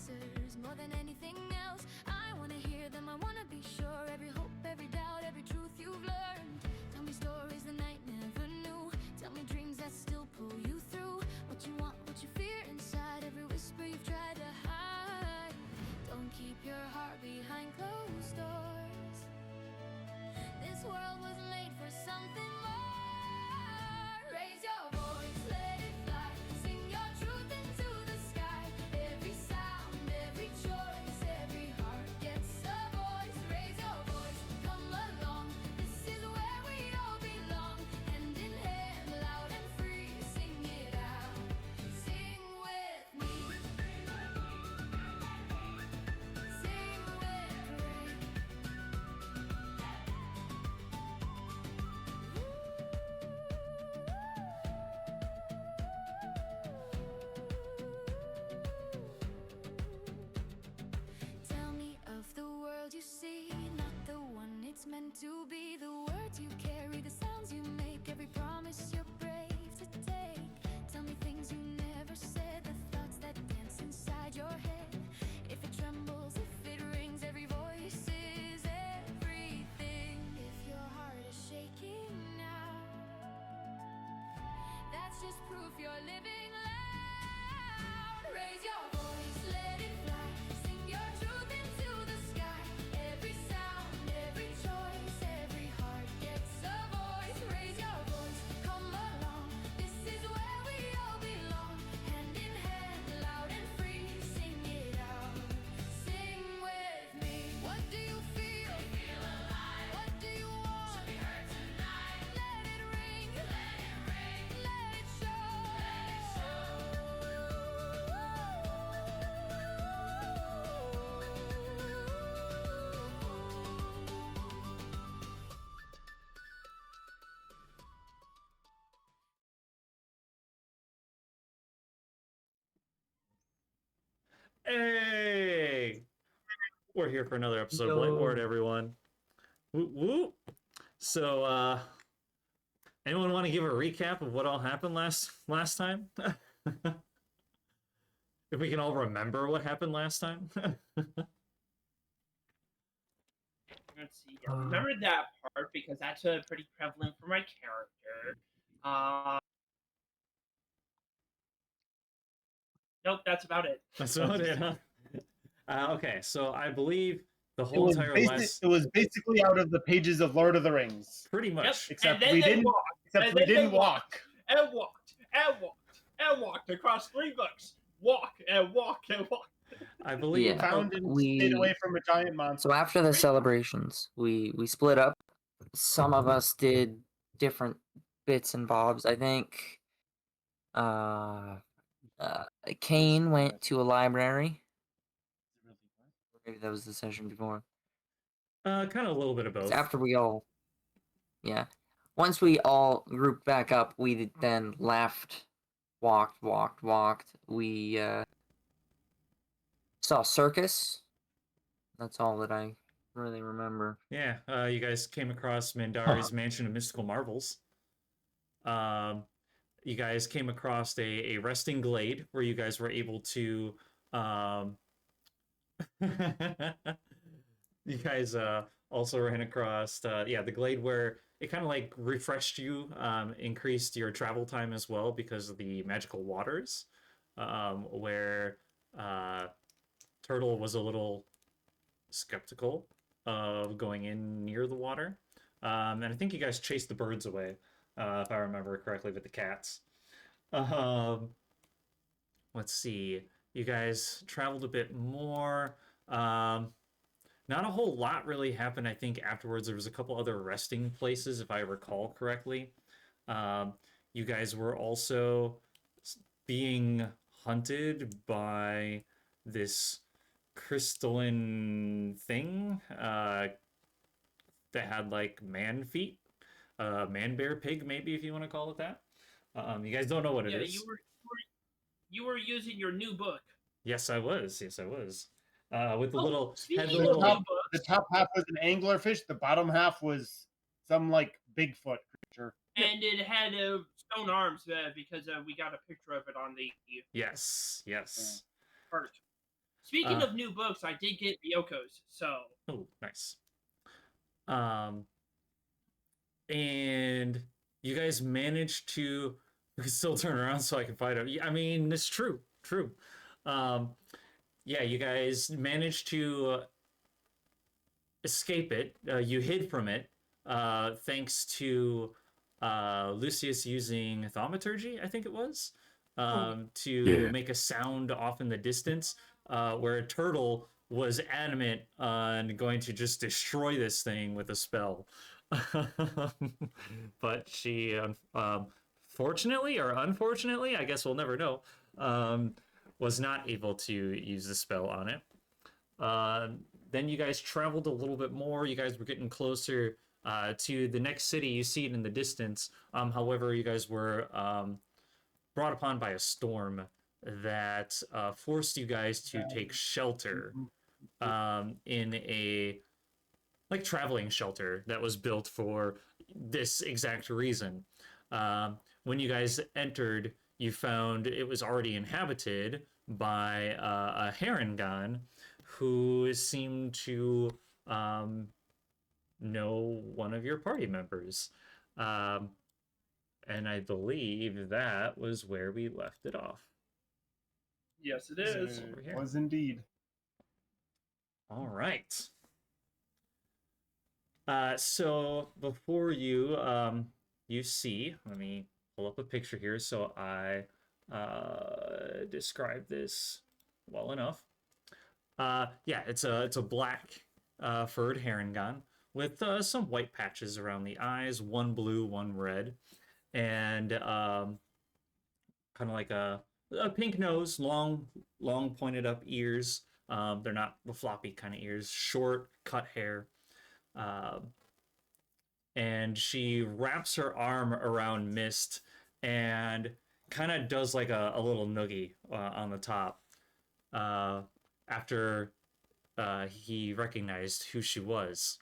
answers more than anything else. I wanna hear them, I wanna be sure. Every hope, every doubt, every truth you've learned. Tell me stories the night never knew. Tell me dreams that still pull you through. What you want, what you fear inside. Every whisper you've tried to hide. Don't keep your heart behind closed doors. This world was made for something more. Raise your voice, let it fly. Sing your truth into the sky. Every sound, every choice, every heart gets a voice. Raise your voice, come along. This is where we all belong. Hand in hand, loud and free. Sing it out, sing with me. Sing with Ray. Tell me of the world you see, not the one it's meant to be. The words you carry, the sounds you make, every promise you're brave to take. Tell me things you never said, the thoughts that dance inside your head. If it trembles, if it rings, every voice is everything. If your heart is shaking now, that's just proof you're living loud. Raise your voice, let it fly. Sing your truth into the sky. Every sound, every choice, every heart gets a voice. Raise your voice, come along. This is where we all belong. Hand in hand, loud and free. Sing it out, sing with me. What do you feel? Feel alive. What do you want? To be heard tonight. Let it ring, let it ring, let it show, let it show. Hey! We're here for another episode of Yo. Blightward, everyone. Whoop, whoop. So, anyone want to give a recap of what all happened last time? If we can all remember what happened last time. Let's see. I remember that part because that's pretty prevalent for my character. Nope, that's about it. That's about it, huh? Okay, so I believe the It whole was, entire it was basically out of the pages of Lord of the Rings. pretty Yep. much. Except And then we they didn't. walked, Except and we then they didn't walk. and walked and walked and walked across 3 books. Walk and walk and walk. I believe. Yeah. Found and we- stayed away from a giant monster. So after the celebrations, we split up. Some of us did different bits and bobs. I think Kane went to a library. Maybe that was the session before. Kind of a little bit of both. After we all, yeah. Once we all grouped back up, we then left, walked. We saw circus. That's all that I really remember. Yeah, you guys came across Mandari's Mansion of Mystical Marvels. You guys came across a resting glade where you guys were able to. You guys also ran across, the glade where it kind of like refreshed you, increased your travel time as well because of the magical waters, where Turtle was a little skeptical of going in near the water. And I think you guys chased the birds away, if I remember correctly, with the cats. Let's see. You guys traveled a bit more. Not a whole lot really happened, I think, afterwards. There was a couple other resting places, if I recall correctly. You guys were also being hunted by this crystalline thing that had like man feet, man bear pig, maybe, if you want to call it that. You guys don't know what it is. You were using your new book. Yes, I was. With the little speaking had of the little. new books, The top half was an anglerfish. The bottom half was some like Bigfoot creature. and it had stone arms because we got a picture of it on the Yes. part. Speaking of new books, I did get Ryoko's, so. Oh, nice. And you guys managed to. We can still turn around so I can find out. I mean, it's true. True. Yeah, you guys managed to escape it. You hid from it, thanks to Lucius using thaumaturgy, I think it was, to make a sound off in the distance, where a turtle was adamant on going to just destroy this thing with a spell. But she, fortunately or unfortunately, I guess we'll never know, was not able to use the spell on it. Then you guys traveled a little bit more. You guys were getting closer to the next city. You see it in the distance. However, you guys were brought upon by a storm that forced you guys to take shelter in a traveling shelter that was built for this exact reason. When you guys entered, you found it was already inhabited by a Harengon who seemed to know one of your party members. And I believe that was where we left it off. Yes, it is. Over here. Was indeed. All right. So before you you see, let me pull up a picture here so I describe this well enough. Yeah, it's a black furred Harengon with some white patches around the eyes, one blue, one red, and kind of like a pink nose, long pointed up ears. They're not the floppy kind of ears, short cut hair. And she wraps her arm around Mist and kind of does like a little noogie on the top after he recognized who she was.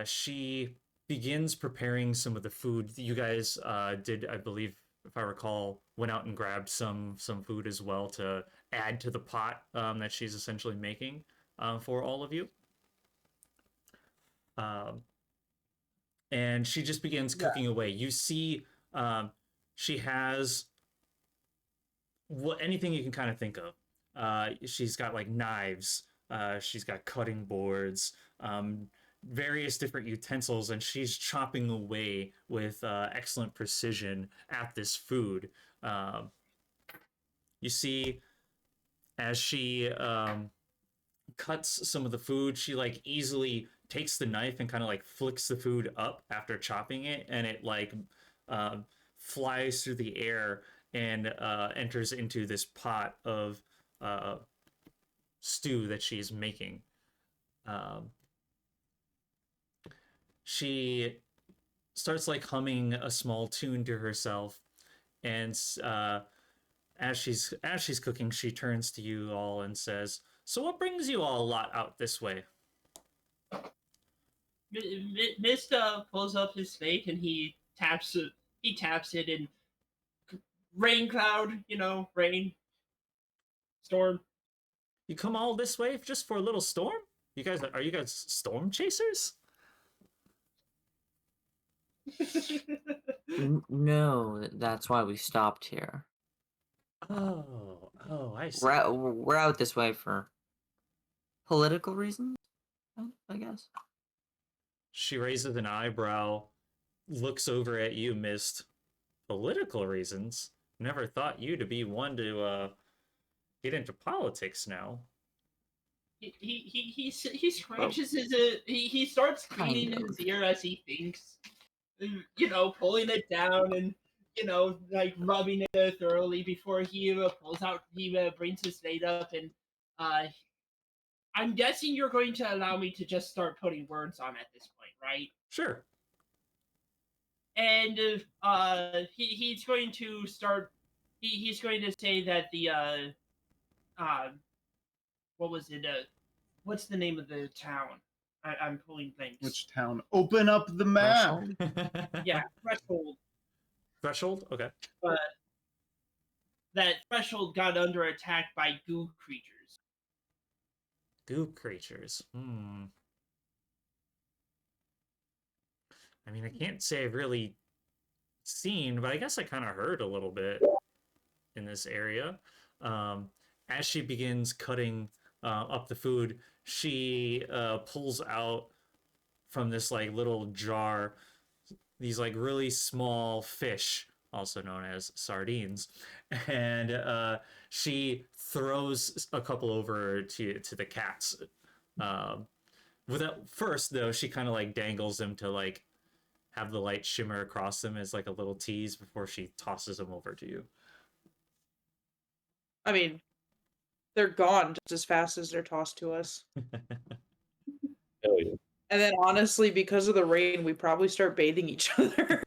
She begins preparing some of the food. You guys did, I believe, if I recall, went out and grabbed some food as well to add to the pot that she's essentially making for all of you. And she just begins cooking away. You see, she has anything you can kind of think of. She's got like knives. She's got cutting boards, various different utensils, and she's chopping away with excellent precision at this food. You see, as she cuts some of the food, she like easily takes the knife and kind of like flicks the food up after chopping it, and it like flies through the air and enters into this pot of stew that she's making. She starts like humming a small tune to herself, and as she's cooking, she turns to you all and says, "So what brings you all a lot out this way?" Mist pulls up his slate and he taps it. He taps it and rain cloud, rain storm. You come all this way just for a little storm? Are you guys storm chasers? No, that's why we stopped here. Oh, I see. We're out this way for political reasons, I guess. She raises an eyebrow, looks over at you, Mist. Political reasons? Never thought you to be one to get into politics now. He scratches his he starts cleaning his ear as he thinks, pulling it down and like rubbing it thoroughly before he brings his slate up, and I'm guessing you're going to allow me to just start putting words on at this point, right? Sure. And he's going to start. He's going to say that the what was it? What's the name of the town? I'm pulling things. Which town? Open up the map. Yeah, Threshold. Threshold? Okay. that threshold got under attack by goo creatures. Goop creatures. I mean, I can't say I've really seen, but I guess I kind of heard a little bit in this area. Um, as she begins cutting up the food, she pulls out from this like little jar these like really small fish, also known as sardines, and she throws a couple over to the cats. Um, without first though, she kind of like dangles them to like have the light shimmer across them as like a little tease before she tosses them over to you. I mean, they're gone just as fast as they're tossed to us. Hell yeah. And then honestly, because of the rain, we probably start bathing each other.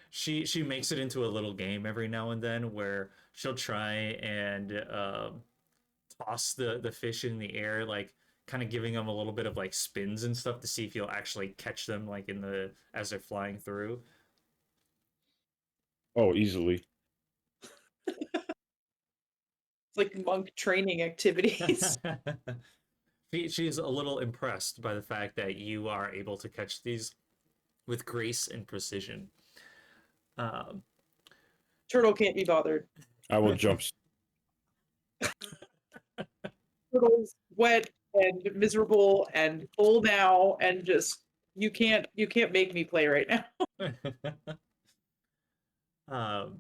She makes it into a little game every now and then where she'll try and toss the fish in the air, like kind of giving them a little bit of like spins and stuff to see if you'll actually catch them like in the as they're flying through. Oh, easily. It's like monk training activities. She's a little impressed by the fact that you are able to catch these with grace and precision. Turtle can't be bothered. I will jump. Turtle's wet and miserable and full now, and just you can't make me play right now.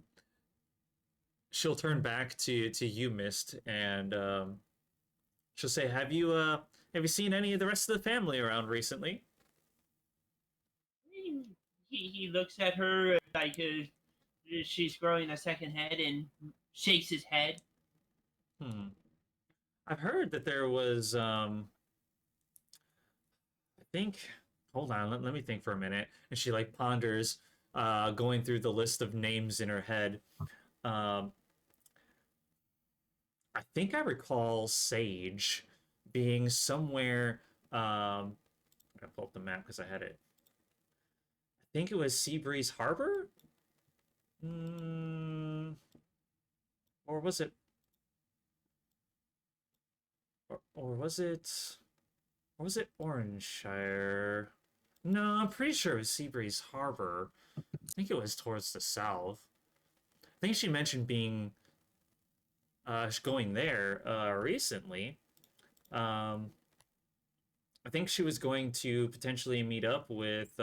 She'll turn back to you, Mist, and she'll say, have you seen any of the rest of the family around recently? He looks at her like she's growing a second head and shakes his head. I've heard that there was I think, hold on, let me think for a minute. And she like ponders, going through the list of names in her head. I think I recall Sage being somewhere. I'm gonna pull up the map because I had it. I think it was Seabreeze Harbor, or was it? Or was it Orangeshire? No, I'm pretty sure it was Seabreeze Harbor. I think it was towards the south. I think she mentioned being going there recently. I think she was going to potentially meet up with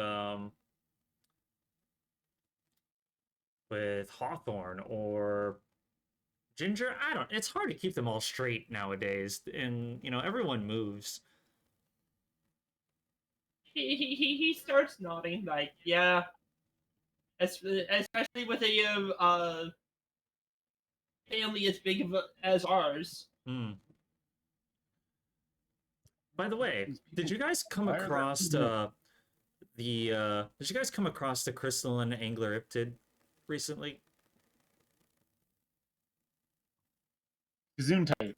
Hawthorne or Ginger. I don't. It's hard to keep them all straight nowadays, and you know everyone moves. He starts nodding like, yeah. Especially with a family as big as ours. By the way, did you guys come across the crystalline angleriptid recently? Zoom type.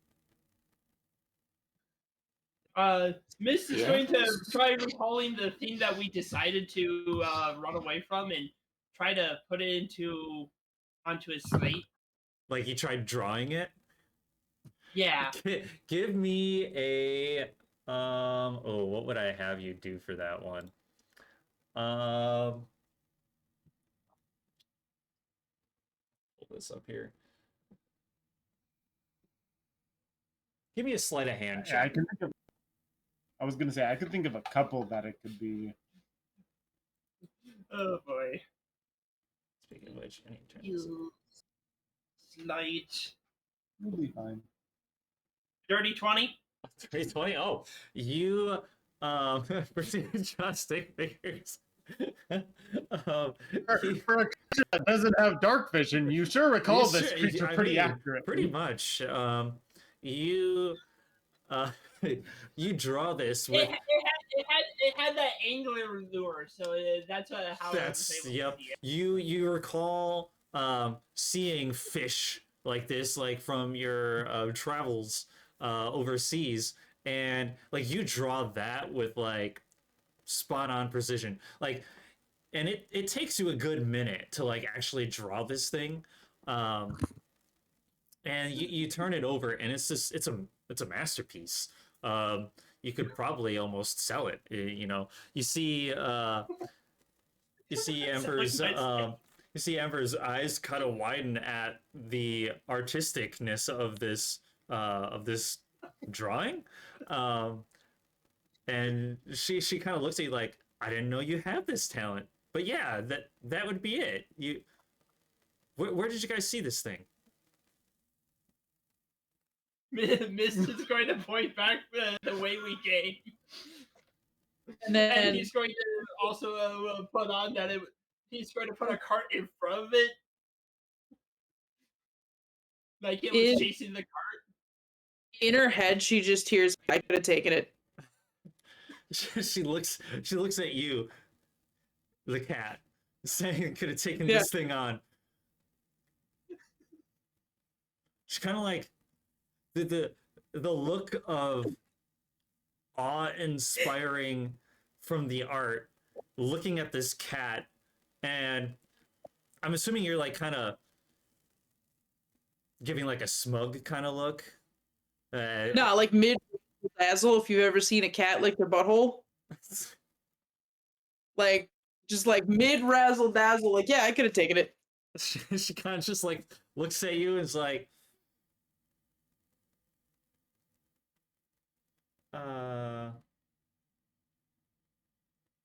Mist is going to try recalling the thing that we decided to run away from and try to put it onto his slate. Like he tried drawing it? Yeah. Give me a what would I have you do for that one? Pull this up here. Give me a sleight of hand check. I was gonna say I could think of a couple that it could be. Oh boy. Speaking of which, I need to turn this You slight. You'll be fine. Dirty 20? 320. Oh, you proceed to stick figures. For a creature that doesn't have dark vision, you sure recall this creature pretty accurately. Pretty much. You you draw this with It had that angler lure, so that's how. That's yep. You recall seeing fish like this, like from your travels overseas, and like you draw that with like spot on precision. Like and it takes you a good minute to like actually draw this thing. Um, and you turn it over, and it's a masterpiece. You could probably almost sell it. You know, you see Ember's you see Ember's eyes kind of widen at the artisticness of this drawing, um, and she kind of looks at you like, I didn't know you had this talent. But yeah, that would be it. Where did you guys see this thing? Mist is going to point back the way we came. And And then he's going to also put on that he's going to put a cart in front of it. Like it was chasing the cart. in her head, she just hears, I could have taken it. she looks at you, the cat, saying could have taken this thing on. She kind of like the look of awe-inspiring from the art, looking at this cat, and I'm assuming you're like kind of giving like a smug kind of look. No, like mid dazzle, if you've ever seen a cat lick their butthole. Like, just like mid razzle dazzle, like, yeah, I could have taken it. She kind of just like looks at you and is like,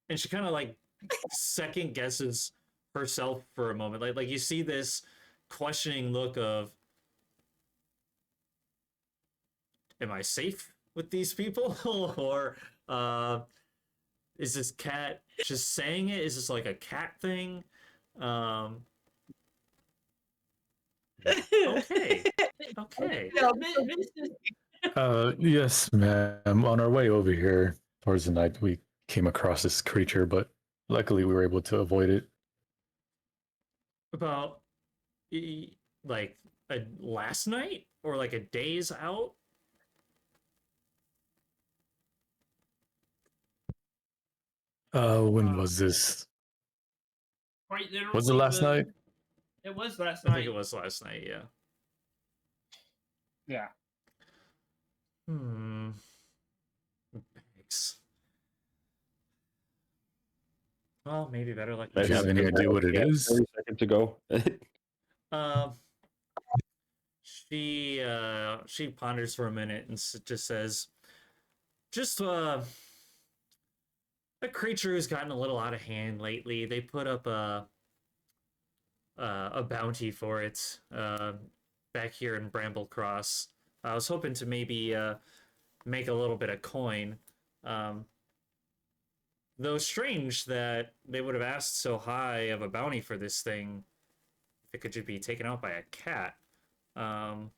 and she kind of like second guesses herself for a moment. Like you see this questioning look of, am I safe with these people? Or is this cat just saying it? Is this like a cat thing? Okay. Okay. No, Mist is Yes, ma'am. On our way over here towards the night, we came across this creature, but luckily we were able to avoid it. About like a last night or like a days out? When was this? quite literally. Was it last night? It was last I night. think it was last night, yeah. Yeah. Thanks. Well, maybe better luck. Do you have any idea what it is? 30 seconds ago. She ponders for a minute and just says, just a creature who's gotten a little out of hand lately. They put up a bounty for it back here in Bramblecross. I was hoping to maybe make a little bit of coin. Though strange that they would have asked so high of a bounty for this thing if it could just be taken out by a cat. Well,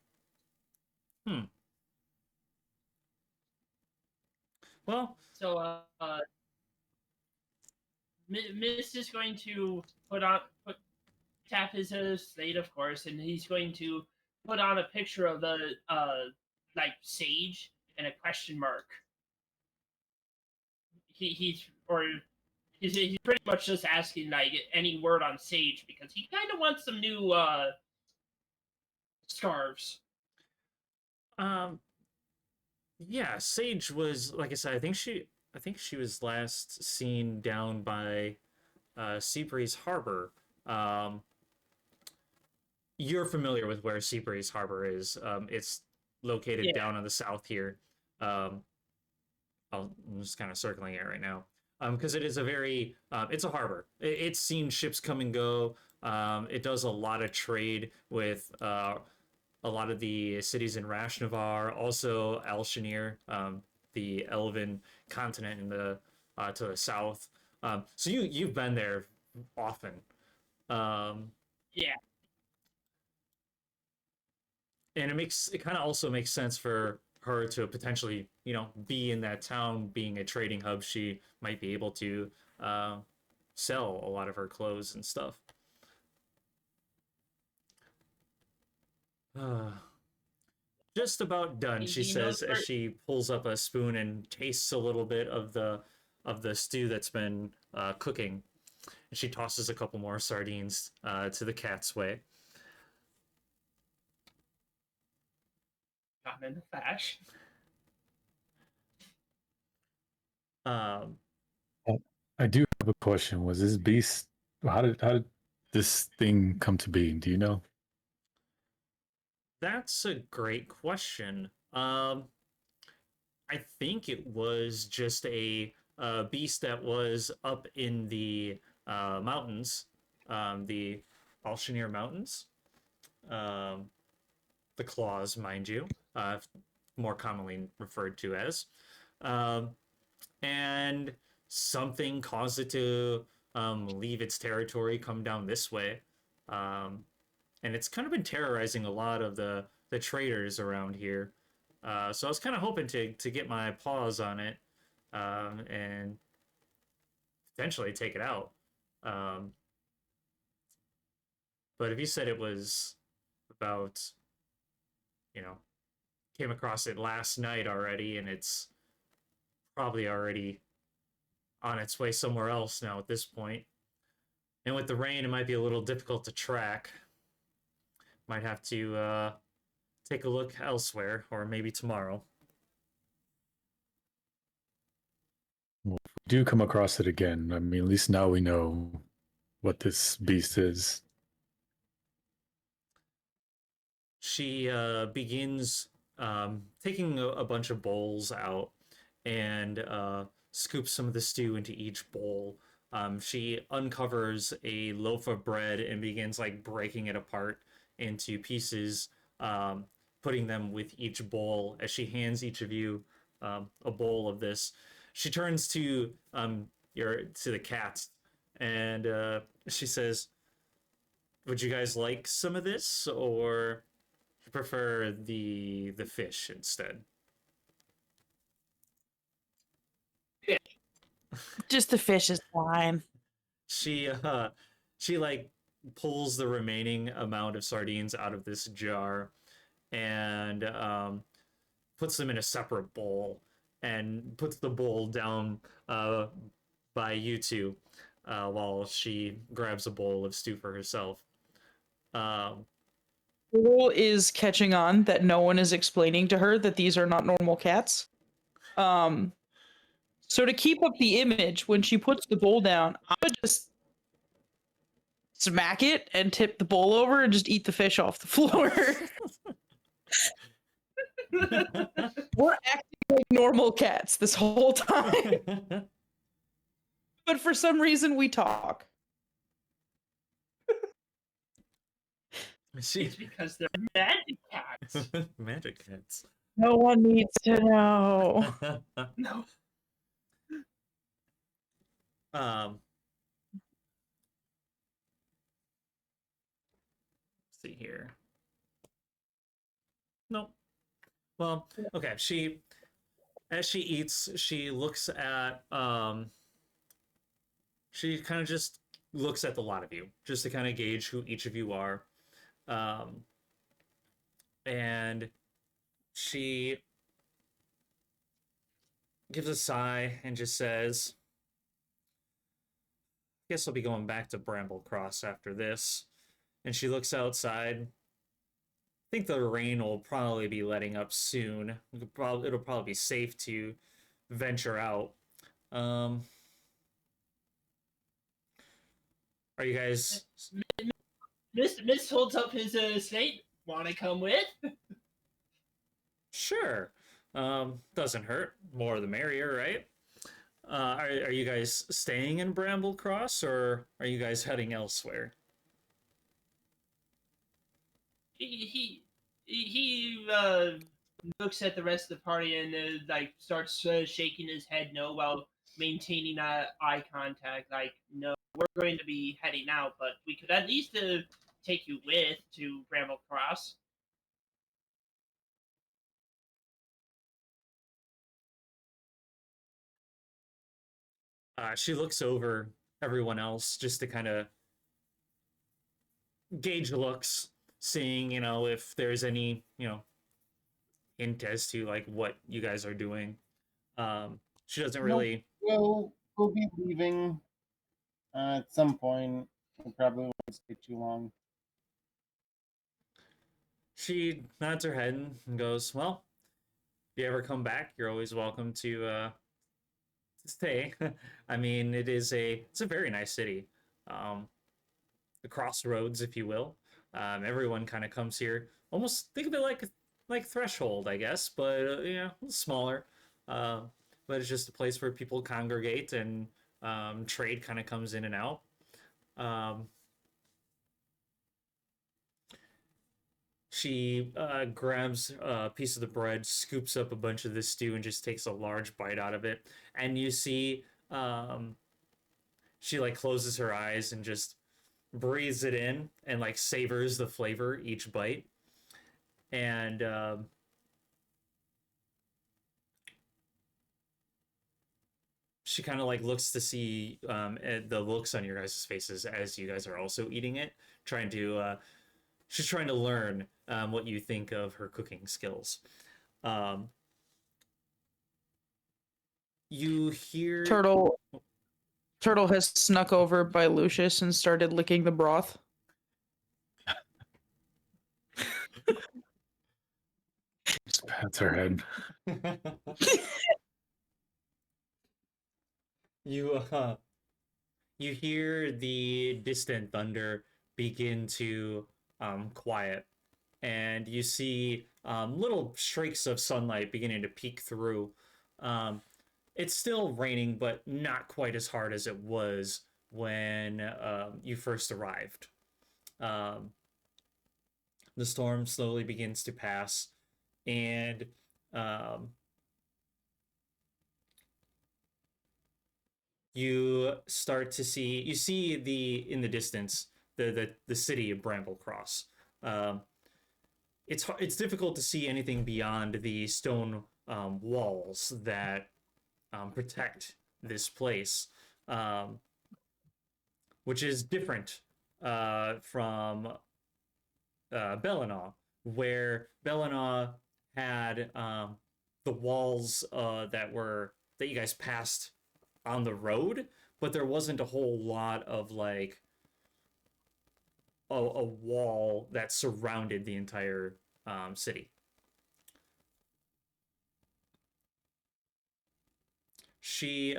So Mist is going to tap his slate, of course, and he's going to put on a picture of the like sage and a question mark. He's pretty much just asking like any word on sage because he kind of wants some new scarves. Yeah, Sage was, like I said, I think she was last seen down by Seabreeze Harbor. You're familiar with where Seabreeze Harbor is. It's located down on the south here. I'm just kind of circling it right now. Because it is a very, it's a harbor. It's seen ships come and go. It does a lot of trade with a lot of the cities in Rashnavar, also Alshanir, the Elven continent in the to the south. So you've been there often. Yeah. And it kind of also makes sense for her to potentially, be in that town, being a trading hub. She might be able to sell a lot of her clothes and stuff. Just about done, she says as she pulls up a spoon and tastes a little bit of the stew that's been cooking. and she tosses a couple more sardines to the cat's way. Got in the fash. Um, I do have a question. Was this beast? How did this thing come to be? Do you know? that's a great question. I think it was just a beast that was up in the mountains, the Alshanir Mountains, um, the claws, mind you, more commonly referred to as. Um, and something caused it to leave its territory, come down this way. Um, and it's kind of been terrorizing a lot of the traders around here. So I was kind of hoping to get my paws on it and potentially take it out. Um, but if you said it was about, you know, came across it last night already, and it's probably already on its way somewhere else now at this point. And with the rain, it might be a little difficult to track. Might have to take a look elsewhere, or maybe tomorrow. Well, if we do come across it again, I mean, at least now we know what this beast is. She begins taking a bunch of bowls out and scoops some of the stew into each bowl. She uncovers a loaf of bread and begins like breaking it apart into pieces, putting them with each bowl. As she hands each of you a bowl of this, she turns to the cats and she says, "Would you guys like some of this, or you prefer the fish instead?" Just the fish is fine. She like pulls the remaining amount of sardines out of this jar and puts them in a separate bowl and puts the bowl down by you two while she grabs a bowl of stew for herself. Rule is catching on that no one is explaining to her that these are not normal cats. So to keep up the image, when she puts the bowl down, I would just smack it and tip the bowl over and just eat the fish off the floor. We're acting like normal cats this whole time. But for some reason we talk. It's because they're magic cats. Magic cats. No one needs to know. No. Let's see here. Nope. Well, okay. As she eats, she looks at she kind of just looks at the lot of you just to kind of gauge who each of you are. And she gives a sigh and just says, "Guess I'll be going back to Bramble Cross after this." And she looks outside. I think the rain will probably be letting up soon. It'll probably be safe to venture out. Are you guys? Miss holds up his slate. Want to come with? Sure. Doesn't hurt. More the merrier, right? Are you guys staying in Bramble Cross, or are you guys heading elsewhere? He looks at the rest of the party and like starts shaking his head no while maintaining eye contact. Like, no, we're going to be heading out, but we could at least take you with to Bramble Cross. She looks over everyone else just to kind of gauge looks, seeing, if there's any, hint as to like what you guys are doing. She doesn't really. We'll be leaving At some point, it probably won't stay too long. She nods her head and goes, "Well, if you ever come back, you're always welcome to stay." I mean, it's a very nice city. Um, the Crossroads, if you will. Everyone kind of comes here. Almost think of it like Threshold, I guess, but smaller. Uh, but it's just a place where people congregate and trade kind of comes in and out. Um, she grabs a piece of the bread, scoops up a bunch of the stew, and just takes a large bite out of it. And you see she like closes her eyes and just breathes it in and like savors the flavor each bite. And she kind of like looks to see at the looks on your guys' faces as you guys are also eating it, trying to she's trying to learn what you think of her cooking skills. You hear Turtle has snuck over by Lucius and started licking the broth. Just pats her head. you you hear the distant thunder begin to quiet, and you see little streaks of sunlight beginning to peek through. It's still raining, but not quite as hard as it was when you first arrived. The storm slowly begins to pass, and you start to see in the distance the city of Bramblecross. It's difficult to see anything beyond the stone walls that protect this place, which is different from Bellinau, where Bellinau had the walls that you guys passed on the road, but there wasn't a whole lot of like a wall that surrounded the entire city. She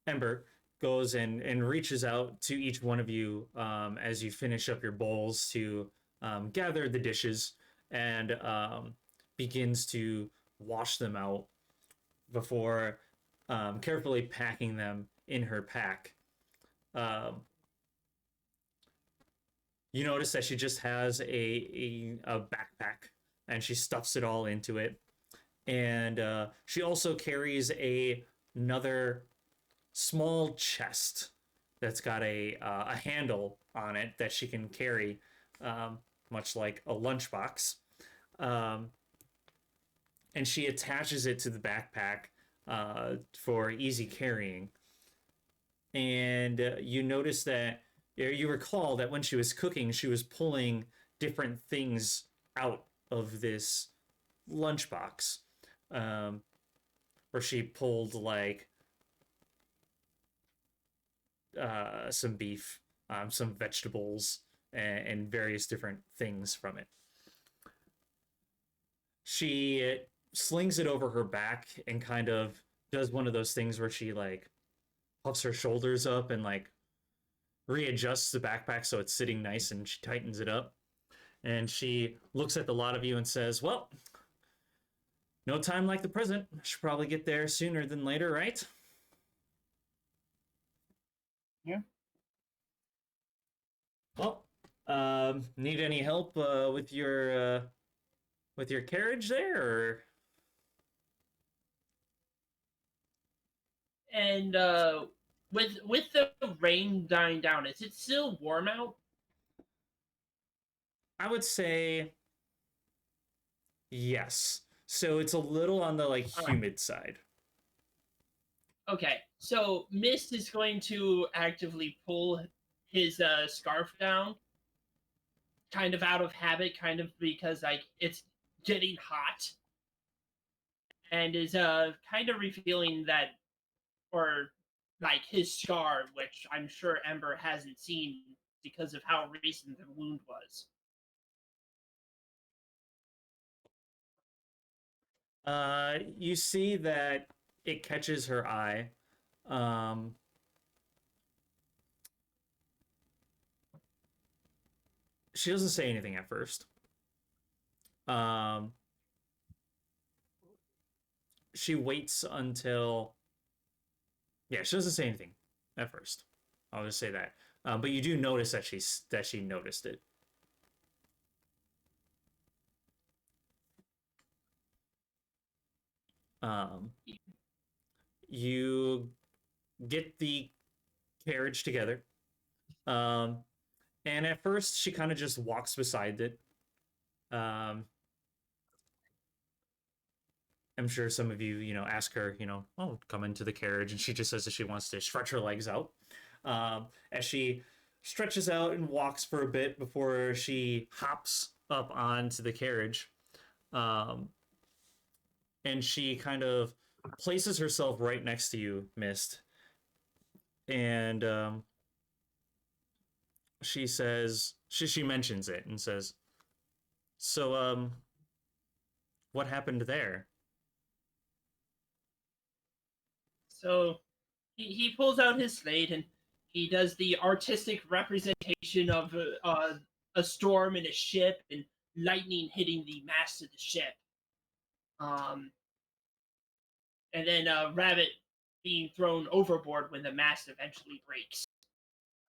Ember goes and reaches out to each one of you as you finish up your bowls to gather the dishes, and begins to wash them out before carefully packing them in her pack. You notice that she just has a backpack, and she stuffs it all into it. And she also carries another small chest that's got a handle on it that she can carry, much like a lunchbox. And she attaches it to the backpack for easy carrying. And you notice that, you recall that when she was cooking, she was pulling different things out of this lunchbox. Where she pulled like some beef, some vegetables, and various different things from it. She slings it over her back and kind of does one of those things where she like puffs her shoulders up and like readjusts the backpack so it's sitting nice, and she tightens it up. And she looks at the lot of you and says, "Well, no time like the present. Should probably get there sooner than later, right?" Yeah. Well, need any help with your carriage there, or? And with the rain dying down, is it still warm out? I would say yes. So it's a little on the like humid side. Okay, so Mist is going to actively pull his scarf down, kind of out of habit, kind of because like it's getting hot, and is kind of revealing that, or like his scar, which I'm sure Ember hasn't seen because of how recent the wound was. You see that it catches her eye. She doesn't say anything at first. She waits until. Yeah, she doesn't say anything at first. I'll just say that. But you do notice that she noticed it. You get the carriage together. And at first, she kind of just walks beside it. I'm sure some of you, ask her, oh, come into the carriage. And she just says that she wants to stretch her legs out. As she stretches out and walks for a bit before she hops up onto the carriage. And she kind of places herself right next to you, Mist. And she says, she mentions it and says, so, what happened there? So he pulls out his slate and he does the artistic representation of a storm in a ship and lightning hitting the mast of the ship. And then Rabbit being thrown overboard when the mast eventually breaks.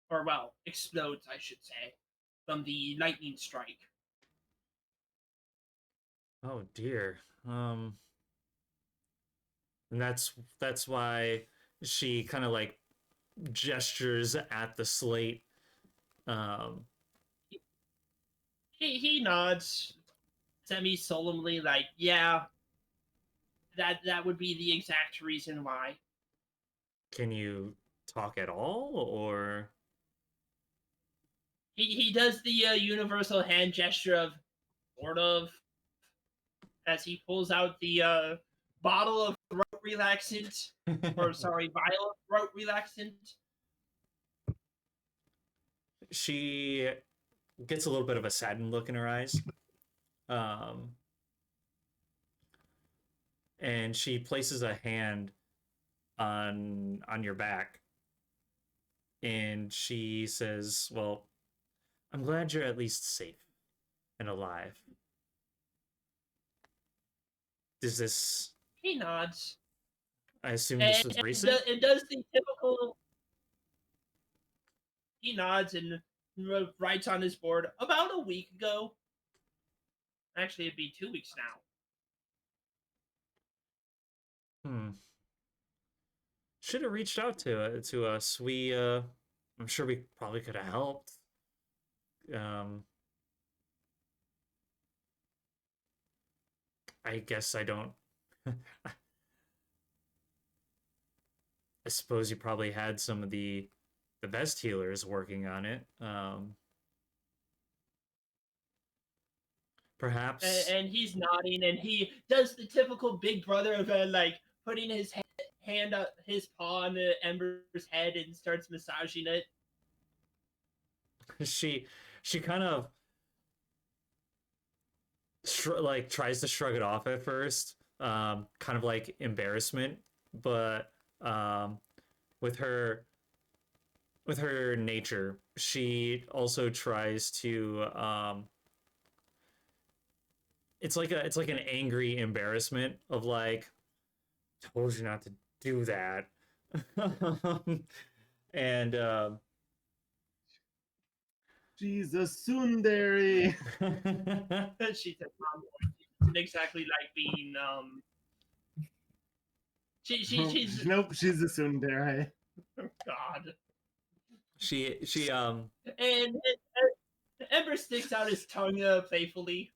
Or, well, explodes, I should say, from the lightning strike. Oh dear. And that's why she kind of like gestures at the slate. He nods semi solemnly, like, yeah, that would be the exact reason why. Can you talk at all, or He does the universal hand gesture of sort of as he pulls out the bottle of throat relaxant, or sorry, vial of throat relaxant. she gets a little bit of a saddened look in her eyes. And she places a hand on your back. And she says, well, I'm glad you're at least safe and alive. Is this... He nods. I assume this was recent? It does the typical... He nods and writes on his board, about a week ago. Actually, it'd be 2 weeks now. Should have reached out to us. I'm sure we probably could have helped. I guess I don't. I suppose you probably had some of the best healers working on it. Perhaps. And he's nodding, and he does the typical big brother of like putting his hand up, his paw on the Ember's head, and starts massaging it. She kind of tries to shrug it off at first, kind of like embarrassment, but with her nature, she also tries to it's like an angry embarrassment of like, told you not to do that. And she's a tsundere. She's a tomboy. She doesn't exactly like being she's Nope, she's a tsundere. oh, God. she And Ember sticks out his tongue playfully.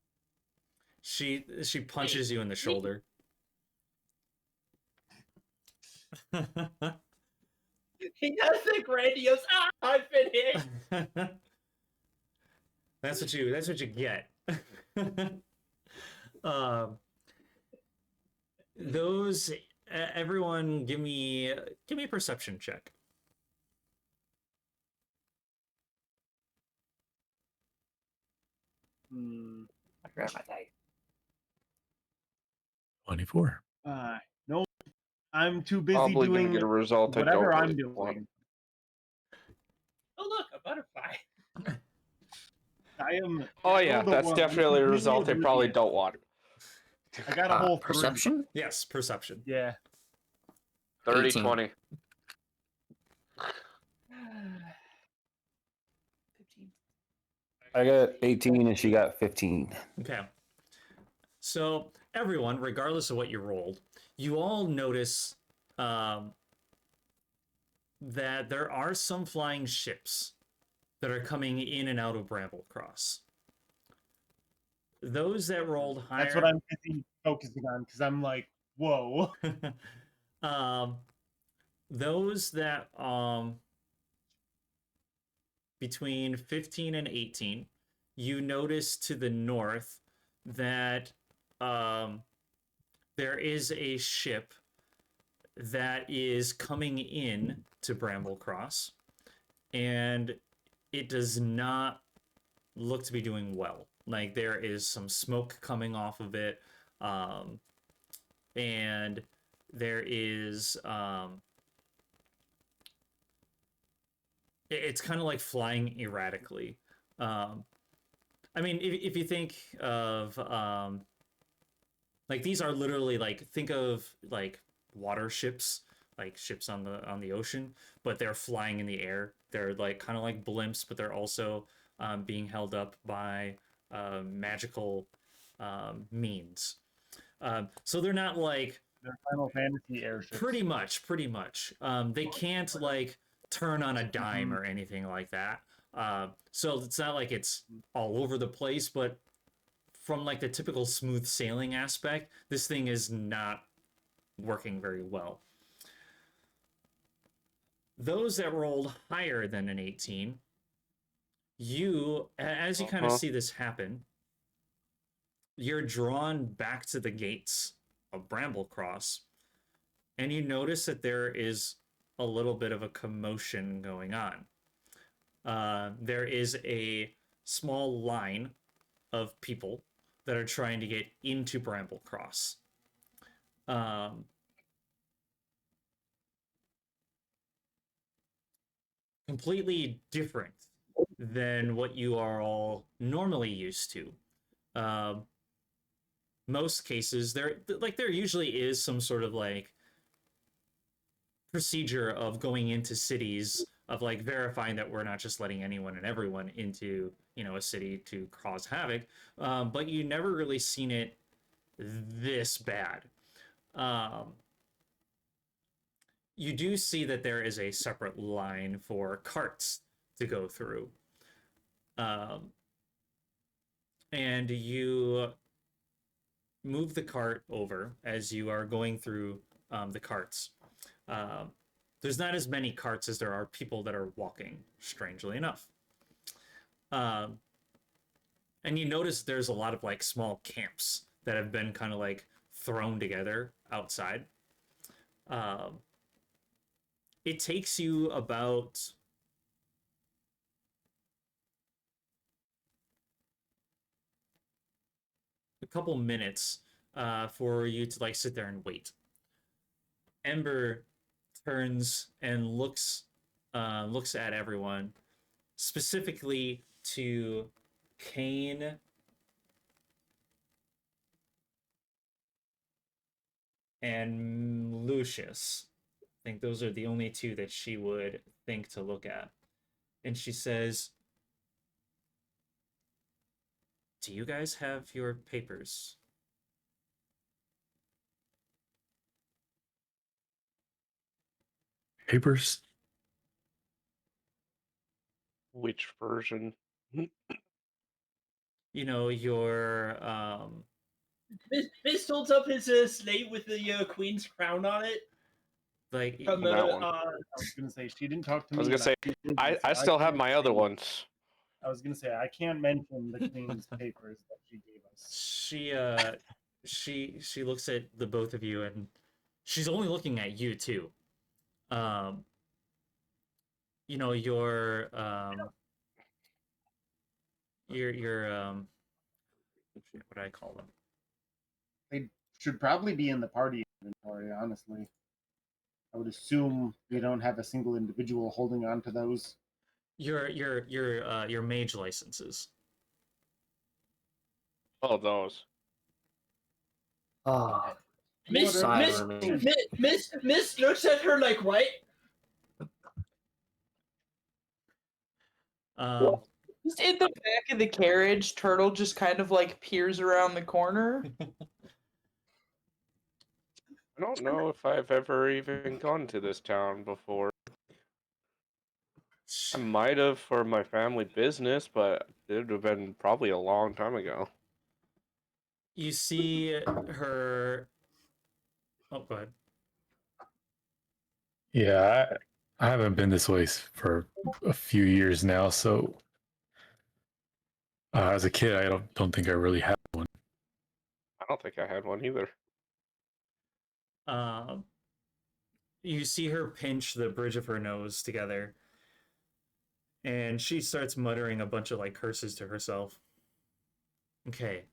she punches you in the shoulder. He does the grandiose, I've been hit. That's what you get. Those everyone, give me a perception check. I grab my dice. 24. No, I'm too busy Probably gonna doing get a result I don't whatever really I'm doing. want. Oh look, a butterfly. I am. Oh I yeah, rolled a that's one. definitely a I'm result I probably oblivious. don't want. I got a whole 3. Perception? Yes, perception. Yeah. 30, 18. 20. 15. I got 18 and she got 15. Okay. So everyone, regardless of what you rolled, you all notice that there are some flying ships that are coming in and out of Bramble Cross. Those that rolled higher. That's what I'm busy focusing on because I'm like, whoa. Those that between 15 and 18, you notice to the north that there is a ship that is coming in to Bramble Cross, and it does not look to be doing well. Like, there is some smoke coming off of it, and there is it's kind of like flying erratically. I mean, if you think of like, these are literally, like, think of like water ships, like ships on the ocean, but they're flying in the air. They're like kind of like blimps, but they're also being held up by magical means. So they're not like They're Final Fantasy airships. pretty much. They can't like turn on a dime or anything like that. So it's not like it's all over the place, but from like the typical smooth sailing aspect, this thing is not working very well. Those that rolled higher than an 18, as you kind of see this happen, you're drawn back to the gates of Bramble Cross, and you notice that there is a little bit of a commotion going on. There is a small line of people that are trying to get into Bramble Cross. Completely different than what you are all normally used to. Most cases, there usually is some sort of like procedure of going into cities, of like verifying that we're not just letting anyone and everyone into, a city to cause havoc. But you never really seen it this bad. You do see that there is a separate line for carts to go through. And you move the cart over as you are going through the carts. There's not as many carts as there are people that are walking, strangely enough. And you notice there's a lot of like small camps that have been kind of like thrown together outside. It takes you about a couple minutes for you to like sit there and wait. Ember turns and looks at everyone, specifically to Kane and Lucius. I think those are the only two that she would think to look at. And she says, "Do you guys have your papers?" Papers? Which version? Your Mist holds up his slate with the queen's crown on it. like From That the one. I was gonna say she didn't talk to me. I was gonna say I still have my other ones. I was gonna say I can't mention the queen's papers that she gave us. she looks at the both of you and she's only looking at you too. You know, your what do I call them? They should probably be in the party inventory, honestly. I would assume we don't have a single individual holding on to those. Your mage licenses. Oh, those. Oh, Miss Side Miss remains. Miss looks at her like, what? Just in the back of the carriage, Turtle just kind of like peers around the corner. I don't know if I've ever even gone to this town before. I might have for my family business, but it would have been probably a long time ago. You see her. Oh, go ahead. Yeah, I haven't been this way for a few years now. So as a kid, I don't think I really had one. I don't think I had one either. You see her pinch the bridge of her nose together, and she starts muttering a bunch of like curses to herself. Okay,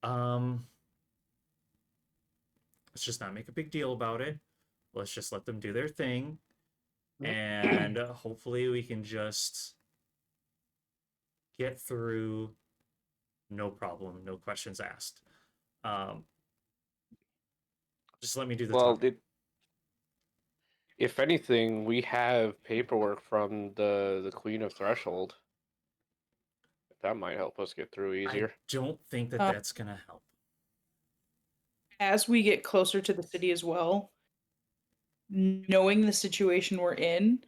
let's just not make a big deal about it. Let's just let them do their thing, and hopefully we can just get through, no problem, no questions asked. Just let me do the talking. If anything, we have paperwork from the Queen of Threshold. That might help us get through easier. I don't think that that's gonna help. As we get closer to the city as well, knowing the situation we're in,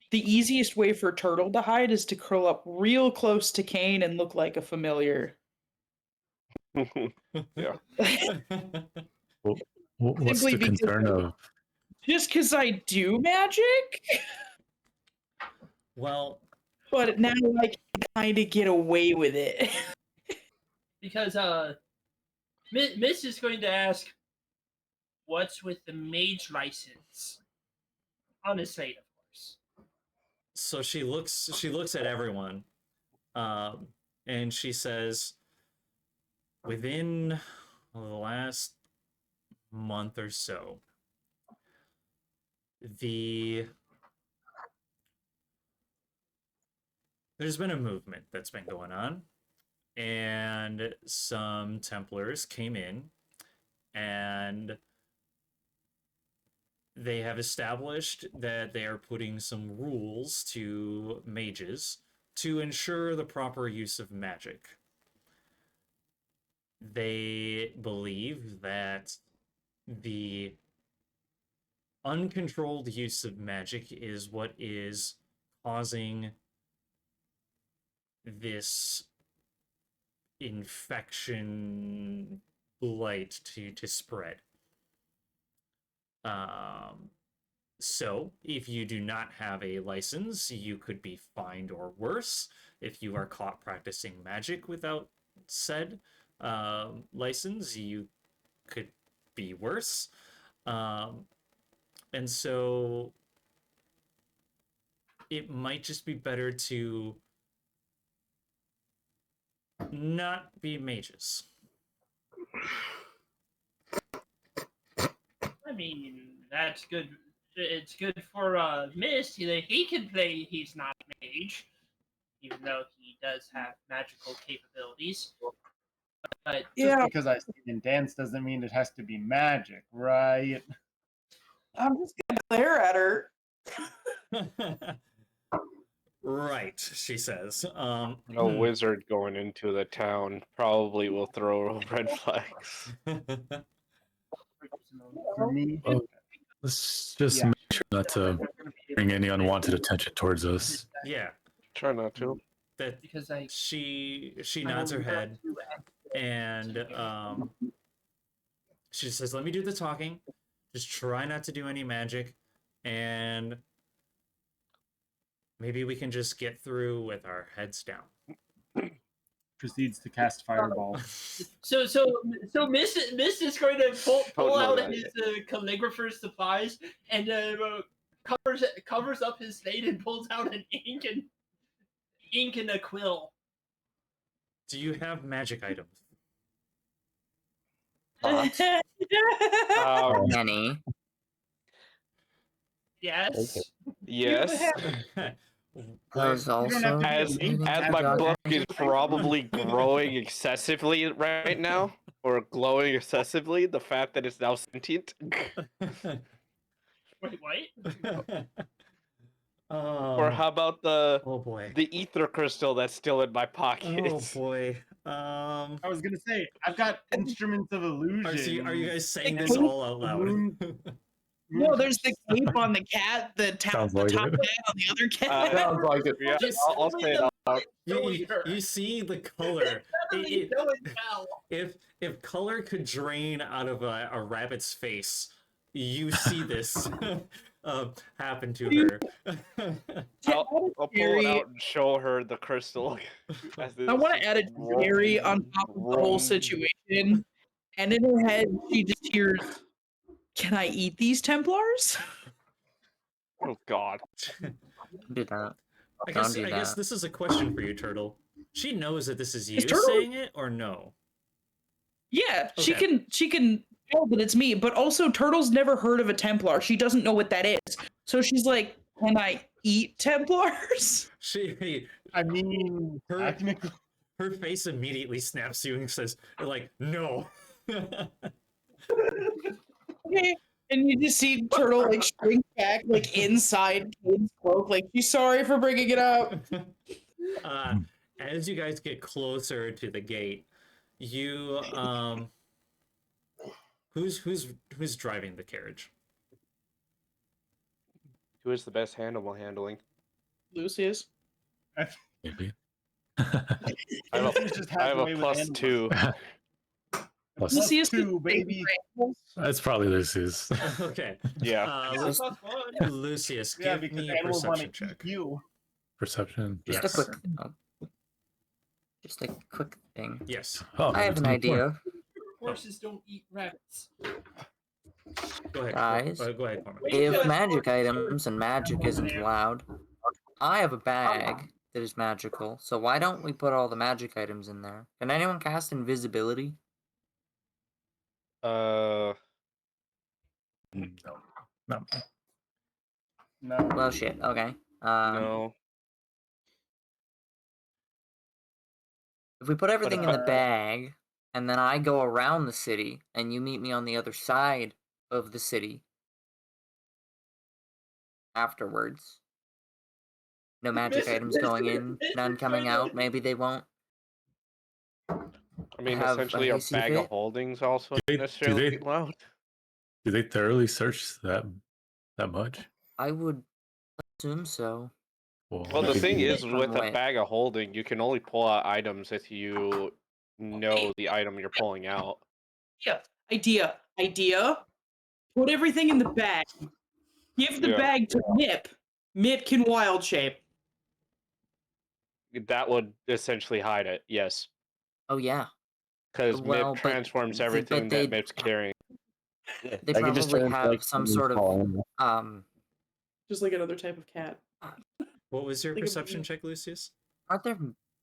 the easiest way for Turtle to hide is to curl up real close to Kane and look like a familiar. Yeah. What's Simply the because concern of? just because I do magic, Well, but now I can kind of get away with it. Because Miss is going to ask, what's with the mage license? On his slate, of course. so she looks at everyone, and she says, within the last month or so, there's been a movement that's been going on, and some Templars came in, and they have established that they are putting some rules to mages to ensure the proper use of magic. They believe that the uncontrolled use of magic is what is causing this infection blight to spread. So if you do not have a license, you could be fined or worse. If you are caught practicing magic without said license, you could be worse. And so it might just be better to not be mages. I mean, that's good. It's good for Mist. He can play. He's not a mage, even though he does have magical capabilities. But Just because I see it in dance doesn't mean it has to be magic, right? I'm just gonna glare at her. Right, she says. No wizard going into the town probably will throw red flags. For me, Let's just make sure not to bring any unwanted attention towards us. Yeah. Try not to. That because she nods her head, and she says, "Let me do the talking. Just try not to do any magic, and maybe we can just get through with our heads down." proceeds to cast Fireball. So Mist is going to pull know out that his calligrapher's supplies and covers up his slate and pulls out an ink and a quill. Do you have magic items? Lots. Many. Yes. Yes. Those also. As my book is probably growing excessively right now, or glowing excessively, the fact that it's now sentient. Wait, what? Or how about the Oh boy. the ether crystal that's still in my Oh pocket? boy. I was gonna say I've got instruments of illusion. Are you guys saying this all out loud? No, there's the cape on the cat, the Sounds the like top it. hat on the other cat. Sounds like it. Yeah, I'll say it out loud. You see the color. Definitely no one tell. If color could drain out of a rabbit's face, you see this happen to her. I'll pull it out and show her the crystal. I want to add a cherry on top of the whole situation, and in her head, she just hears, "Can I eat these Templars?" Oh God. Do that. I Don't guess do I guess that. this is a question for you, Turtle. She knows that this is you Turtle- saying it, or no? Yeah, Okay. she can know that it's me, but also Turtle's never heard of a Templar. She doesn't know what that is. So she's like, "Can I eat Templars?" I mean, Her- technically, Her face immediately snaps you and says, like, no. Okay. And you just see Turtle like shrink back, like inside Kane's cloak, like she's sorry for bringing it up. As you guys get closer to the gate, you who's driving the carriage? Who is the best animal handling? Lucius. Maybe. I have Lucius just has I have a a way with plus animals. 2. Plus, Lucius two, baby. that's probably Lucy's. Okay. Yeah. Plus one. Lucius, Yeah, give because me a animals want to perception eat check. you. Perception. Just Yes. a quick. Just a quick thing. Yes. Oh, I have an 24. idea, Horses don't eat rabbits. Go ahead. guys. Go ahead, Cormac. If magic items and magic isn't allowed, I have a bag that is magical. So why don't we put all the magic items in there? Can anyone cast invisibility? No. No. Well, shit. Okay. No. If we put everything in the uh, bag, and then I go around the city, and you meet me on the other side of the city afterwards. No magic items going in, none coming out. Maybe they won't. I mean, have a essentially, a hasty bag of fit. holdings also Do they- necessarily do they- allowed. Do they thoroughly search that much? I would assume so. Well, the maybe thing do- is, with a Wait. bag of holding, you can only pull out items if you know the item you're pulling out. Idea. Put everything in the bag. Give the Yeah. bag to Mip. Mip can wild shape. That would essentially hide it, yes. Oh yeah, Because Well, MIP but transforms but everything they- that MIP's carrying. they I could just probably have translate some and sort call of in. Just like another type of cat. What was your Think of perception me. check, Lucius? Aren't there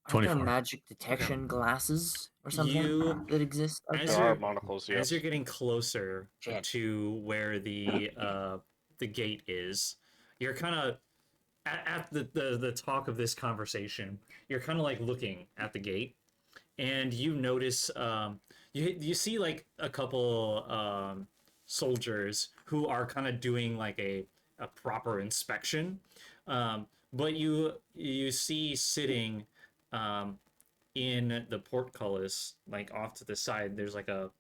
24. magic detection glasses or something You- that exist? out as There there? are you're- monocles, As yes. you're getting closer Shit. to where the gate is, you're kind of at the talk of this conversation. You're kind of like looking at the gate, and you notice you see like a couple soldiers who are kind of doing like a proper inspection, but you see sitting in the portcullis, like off to the side, there's like a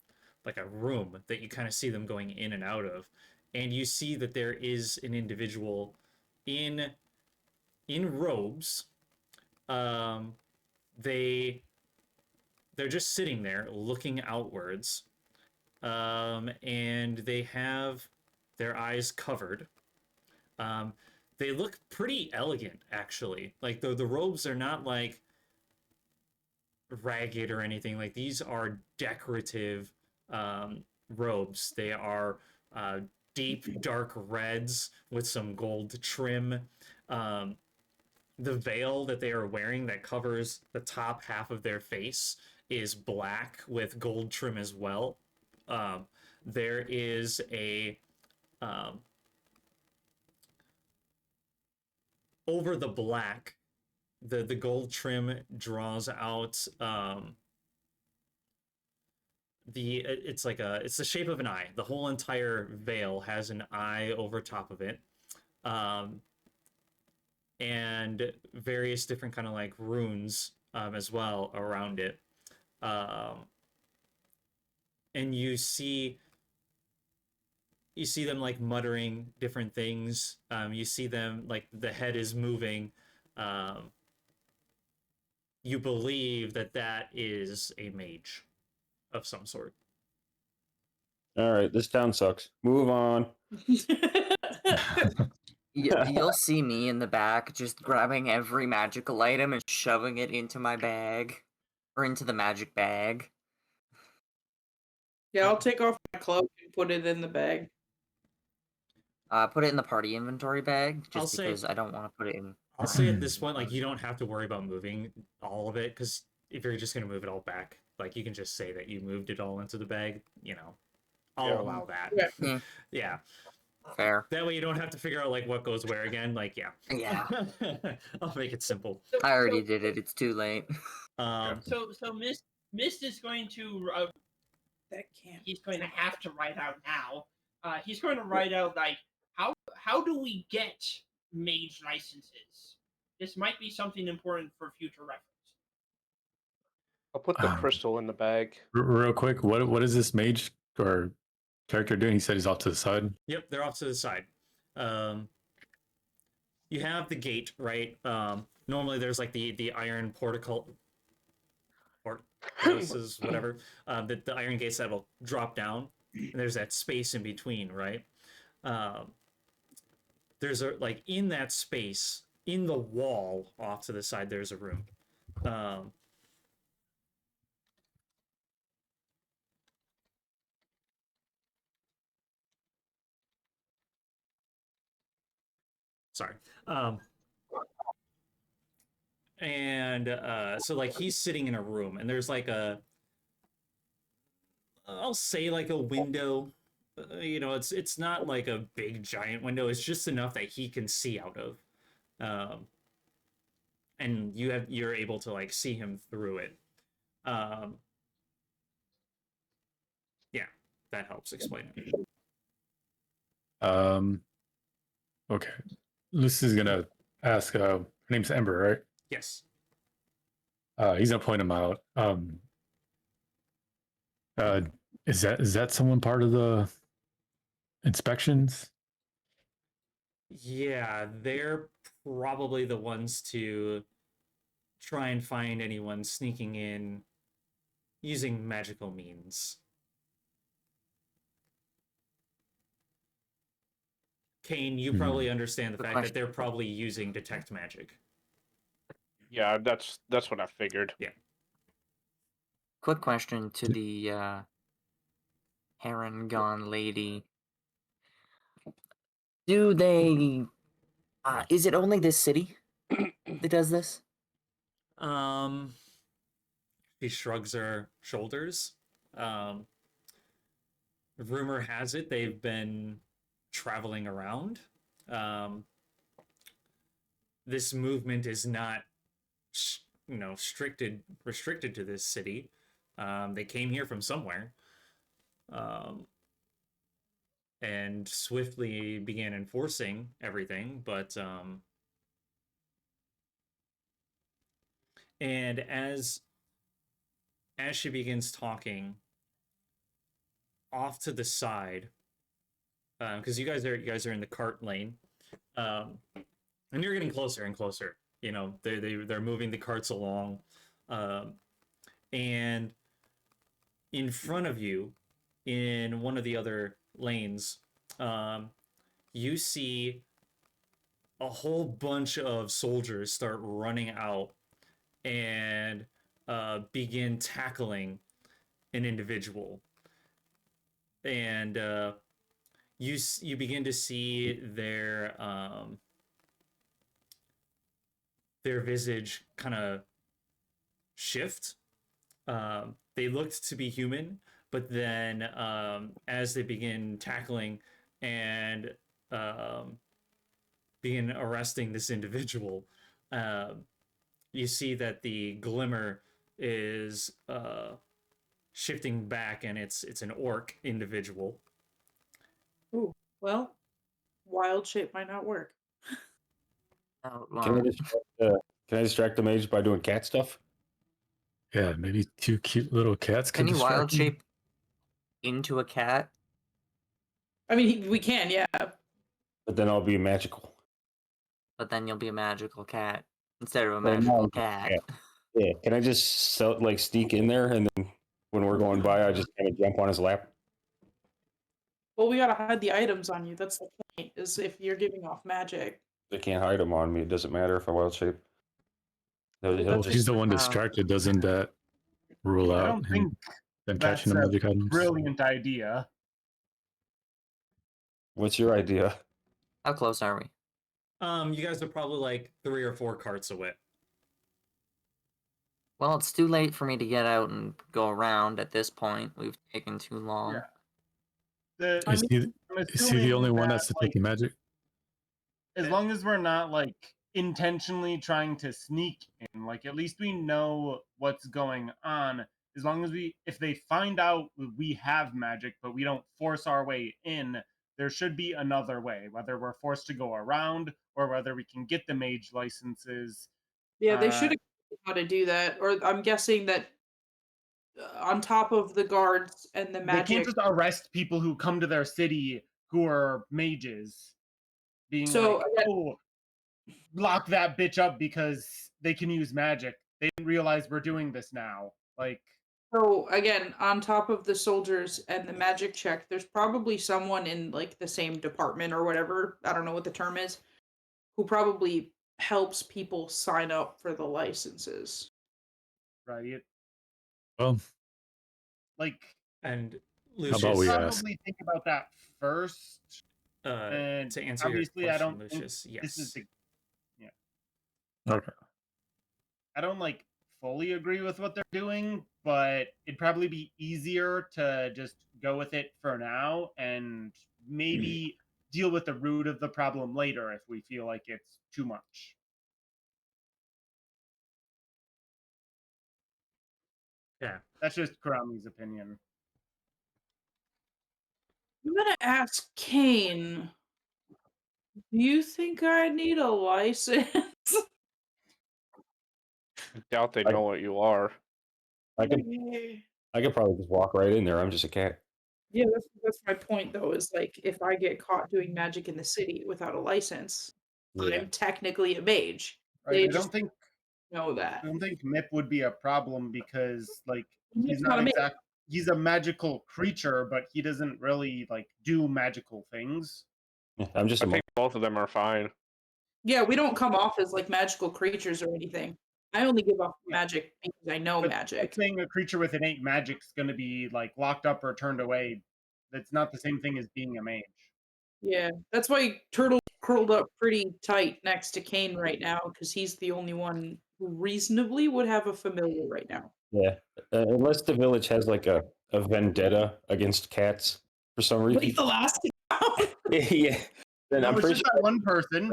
room that you kind of see them going in and out of, and you see that there is an individual in robes. They're just sitting there looking outwards, and they have their eyes covered. They look pretty elegant, actually. Like the robes are not like ragged or anything. Like, these are decorative robes. They are deep dark reds with some gold trim. The veil that they are wearing that covers the top half of their face is black with gold trim as well. There is a over the black, the gold trim draws out it's the shape of an eye. The whole entire veil has an eye over top of it. And various different kind of like runes as well around it. And you see them like muttering different things. You see them like the head is moving. You believe that is a mage of some sort. All right, this town sucks. Move on. You'll see me in the back just grabbing every magical item and shoving it into my bag. Or into the magic bag. Yeah, I'll take off my cloak and put it in the bag. Put it in the party inventory bag, I'll just say- because I don't want to put it in. I'll say at this point, like, you don't have to worry about moving all of it, because if you're just going to move it all back, like, you can just say that you moved it all into the bag, you know. I'll Yeah. allow that. Yeah. Yeah. Fair. That way you don't have to figure out, like, what goes where again. Like, yeah. Yeah. I'll make it simple. I already did it. It's too late. So Mist is going to That can't. he's going to have to write out now. He's going to write out like how do we get mage licenses? This might be something important for future reference. I'll put the crystal in the bag. Real quick, what is this mage or character doing? He said he's off to the side. Yep, they're off to the side. You have the gate, right? Normally there's like the iron portico, or is whatever. The iron gates that will drop down, and there's that space in between, right? There's a like in that space in the wall off to the side. There's a room. Sorry. So like he's sitting in a room, and there's like I'll say like a window. You know, it's not like a big giant window. It's just enough that he can see out of. And you're able to like see him through it. Yeah, that helps explain it. Okay. Lucy's gonna ask. Her name's Ember, right? Yes. He's gonna point him out. Is that someone part of the inspections? Yeah, they're probably the ones to try and find anyone sneaking in using magical means. Kane, you probably understand the Good fact that they're probably using detect magic. Yeah, that's what I figured. Quick question to the Heron Gone lady. Do they... is it only this city that does this? She shrugs her shoulders. Rumor has it they've been traveling around. This movement is not, restricted to this city. They came here from somewhere. And swiftly began enforcing everything, but and as she begins talking, off to the side, because you guys are in the cart lane, and you're getting closer and closer. You know, they're moving the carts along, and in front of you, in one of the other lanes, you see a whole bunch of soldiers start running out, and begin tackling an individual, and you begin to see their visage kind of shift. They looked to be human, but then as they begin tackling and begin arresting this individual, you see that the glimmer is shifting back, and it's an orc individual. Ooh, well, wild shape might not work. Can I distract the mage by doing cat stuff? Yeah, maybe 2 cute little cats Can could you wild distract him. shape into a cat? I mean, we can, yeah. But then I'll be magical. But then you'll be a magical cat instead of a Well, magical no, cat. Yeah. Can I just sneak in there, and then when we're going by, I just kind of jump on his lap? Well, we gotta hide the items on you. That's the point, is if you're giving off magic. They can't hide them on me. It doesn't matter if I wild shape. He'll Well, if just- he's the one distracted, doesn't that rule I out don't him think then that's catching the a magic items? brilliant idea. What's your idea? How close are we? You guys are probably like 3 or 4 carts away. Well, it's too late for me to get out and go around at this point. We've taken too long. Yeah. Is he the assuming only one that, that's taking magic? as long as we're not like intentionally trying to sneak in, like at least we know what's going on. As long as if they find out we have magic, but we don't force our way in, there should be another way, whether we're forced to go around or whether we can get the mage licenses. Yeah, they should have how to do that. Or I'm guessing that on top of the guards and the They magic. can't just arrest people who come to their city who are mages, being So, like, again- "Oh, lock that bitch up because they can use magic. They didn't realize we're doing this now." Like, So again, on top of the soldiers and the magic check, there's probably someone in like the same department or whatever, I don't know what the term is, who probably helps people sign up for the licenses. right? Well, Like, And How about we Lucius, ask? probably think about that first. And to answer your obviously, question, I don't Lucius, think yes. this is the. okay. I don't like fully agree with what they're doing, but it'd probably be easier to just go with it for now and maybe deal with the root of the problem later if we feel like it's too much. Yeah. That's just Karami's opinion. I'm gonna ask Kane. Do you think I need a license? I doubt they know what you are. I could probably just walk right in there. I'm just a cat. Yeah, that's my point though, is like if I get caught doing magic in the city without a license, Yeah. I'm technically a mage. Right? They I just don't think know that. Mip would be a problem because like he's Mip's not not a mage. he's a magical creature, but he doesn't really like do magical things. Yeah, I'm just I a think both of them are fine. Yeah, we don't come off as like magical creatures or anything. I only give off magic because I know But magic. saying a creature with innate magic's going to be like locked up or turned away, that's not the same thing as being a mage. Yeah, that's why Turtle's curled up pretty tight next to Kane right now because he's the only one who reasonably would have a familiar right now. Yeah. Unless the village has like a vendetta against cats for some reason. Like the last Yeah. Then No, I'm it's pretty just sure that one person.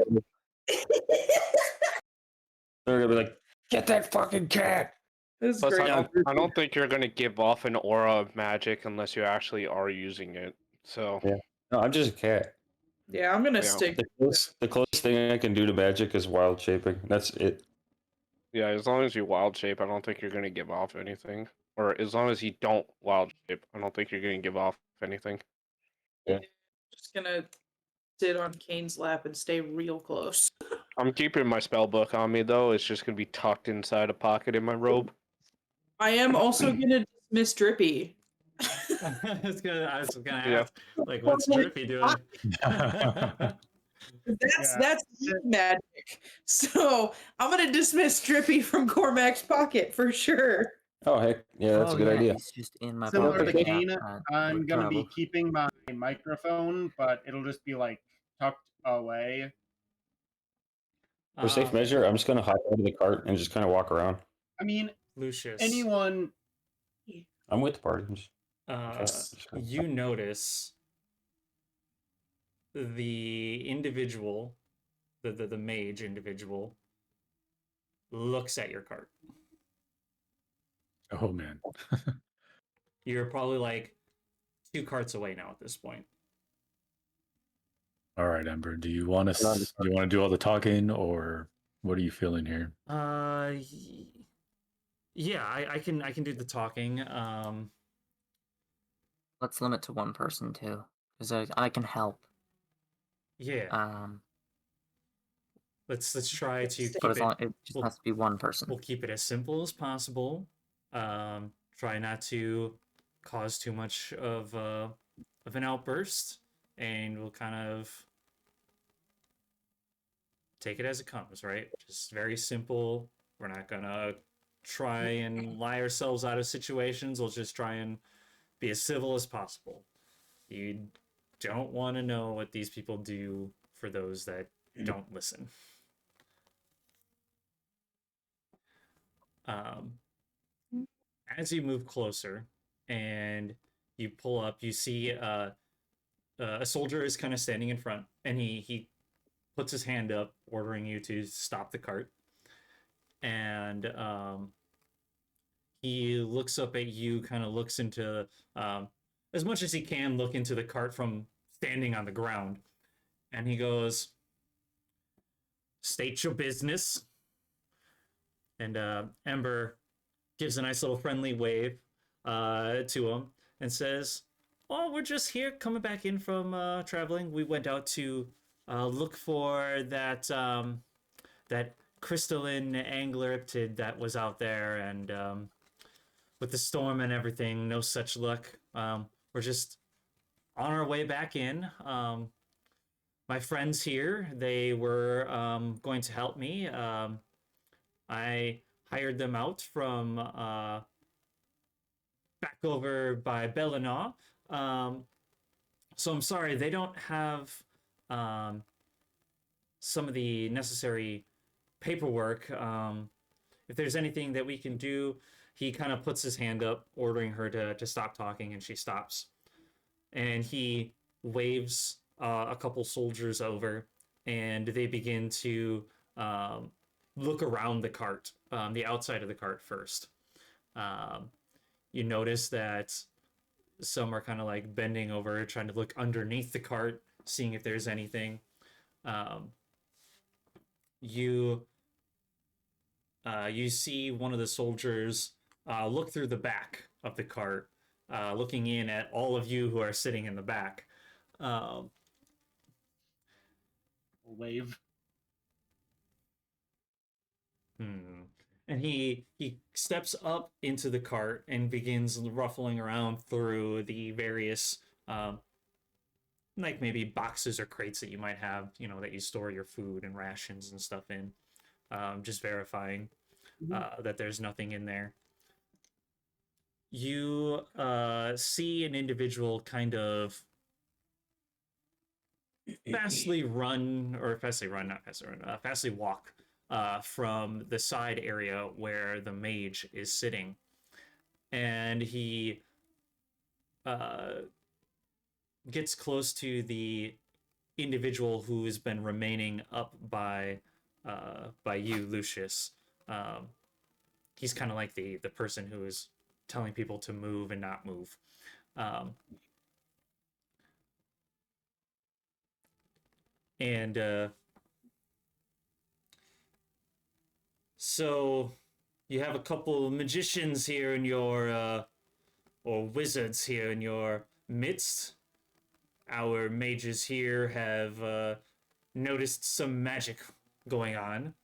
they're gonna be like, "Get that fucking cat!" This is Plus, great. I don't think you're going to give off an aura of magic unless you actually are using it. So, Yeah. No, I'm just a cat. Yeah, I'm gonna Yeah. stick. The closest thing I can do to magic is wild shaping. That's it. yeah, as long as you wild shape, I don't think you're going to give off anything. Or as long as you don't wild shape, I don't think you're going to give off anything. Just gonna sit on Kane's lap and stay real close. I'm keeping my spell book on me, though. It's just going to be tucked inside a pocket in my robe. I am also gonna dismiss Drippy. I was gonna Yeah. ask, like, what's Drippy doing? That's magic. So I'm gonna dismiss Drippy from Cormac's pocket for sure. Oh heck, yeah, that's a good idea. He's just in my Similar pocket. to Yeah, Kane, I'm we're gonna be trouble. keeping my microphone, but it'll just be like tucked away. For safe measure, I'm just gonna hop out of the cart and just kind of walk around. I mean, Lucius, anyone. I'm with the party. Just you notice the individual, the mage individual, looks at your cart. Oh man. You're probably like 2 carts away now at this point. All right, Ember. Do you want to do all the talking, or what are you feeling here? Yeah, I can do the talking. Let's limit to one person too, because I can help. Yeah. Let's try to keep But as long it. it just has to be one person. We'll keep it as simple as possible. Try not to cause too much of an outburst, and we'll kind of take it as it comes, right? Just very simple. We're not gonna try and lie ourselves out of situations. We'll just try and be as civil as possible. You don't want to know what these people do for those that don't listen. As you move closer and you pull up, you see a soldier is kind of standing in front, and he puts his hand up, ordering you to stop the cart. And he looks up at you, kind of looks into, as much as he can, look into the cart from standing on the ground. And he goes, "State your business." And Ember gives a nice little friendly wave to him and says, "Oh, we're just here coming back in from traveling. We went out to look for that that crystalline angleriptid that was out there, and with the storm and everything, no such luck. We're just on our way back in. My friends here, they were going to help me. I hired them out from back over by Bellinau. So I'm sorry, they don't have some of the necessary paperwork. If there's anything that we can do," he kind of puts his hand up, ordering her to stop talking, and she stops. And he waves a couple soldiers over, and they begin to look around the cart, the outside of the cart first. You notice that some are kind of like bending over, trying to look underneath the cart, seeing if there's anything. You see one of the soldiers look through the back of the cart, looking in at all of you who are sitting in the back. Wave. And he steps up into the cart and begins ruffling around through the various like maybe boxes or crates that you might have, that you store your food and rations and stuff in, just verifying that there's nothing in there. You see an individual kind of fastly walk from the side area where the mage is sitting. And he gets close to the individual who has been remaining up by you, Lucius. He's kind of like the person who is telling people to move and not move. So you have a couple of magicians here in your, or wizards here in your midst. Our mages here have noticed some magic going on.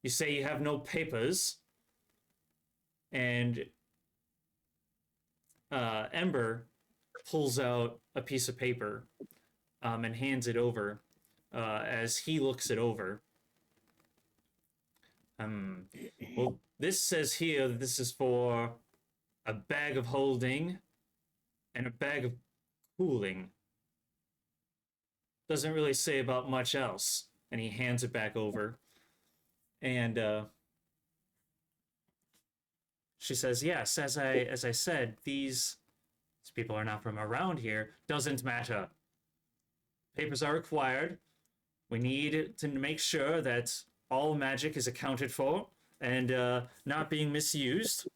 You say you have no papers, and Ember pulls out a piece of paper and hands it over as he looks it over. Well, this says here that this is for a bag of holding and a bag of cooling. Doesn't really say about much else. And he hands it back over. And she says, yes, as I said, these people are not from around here. Doesn't matter. Papers are required. We need to make sure that all magic is accounted for and not being misused.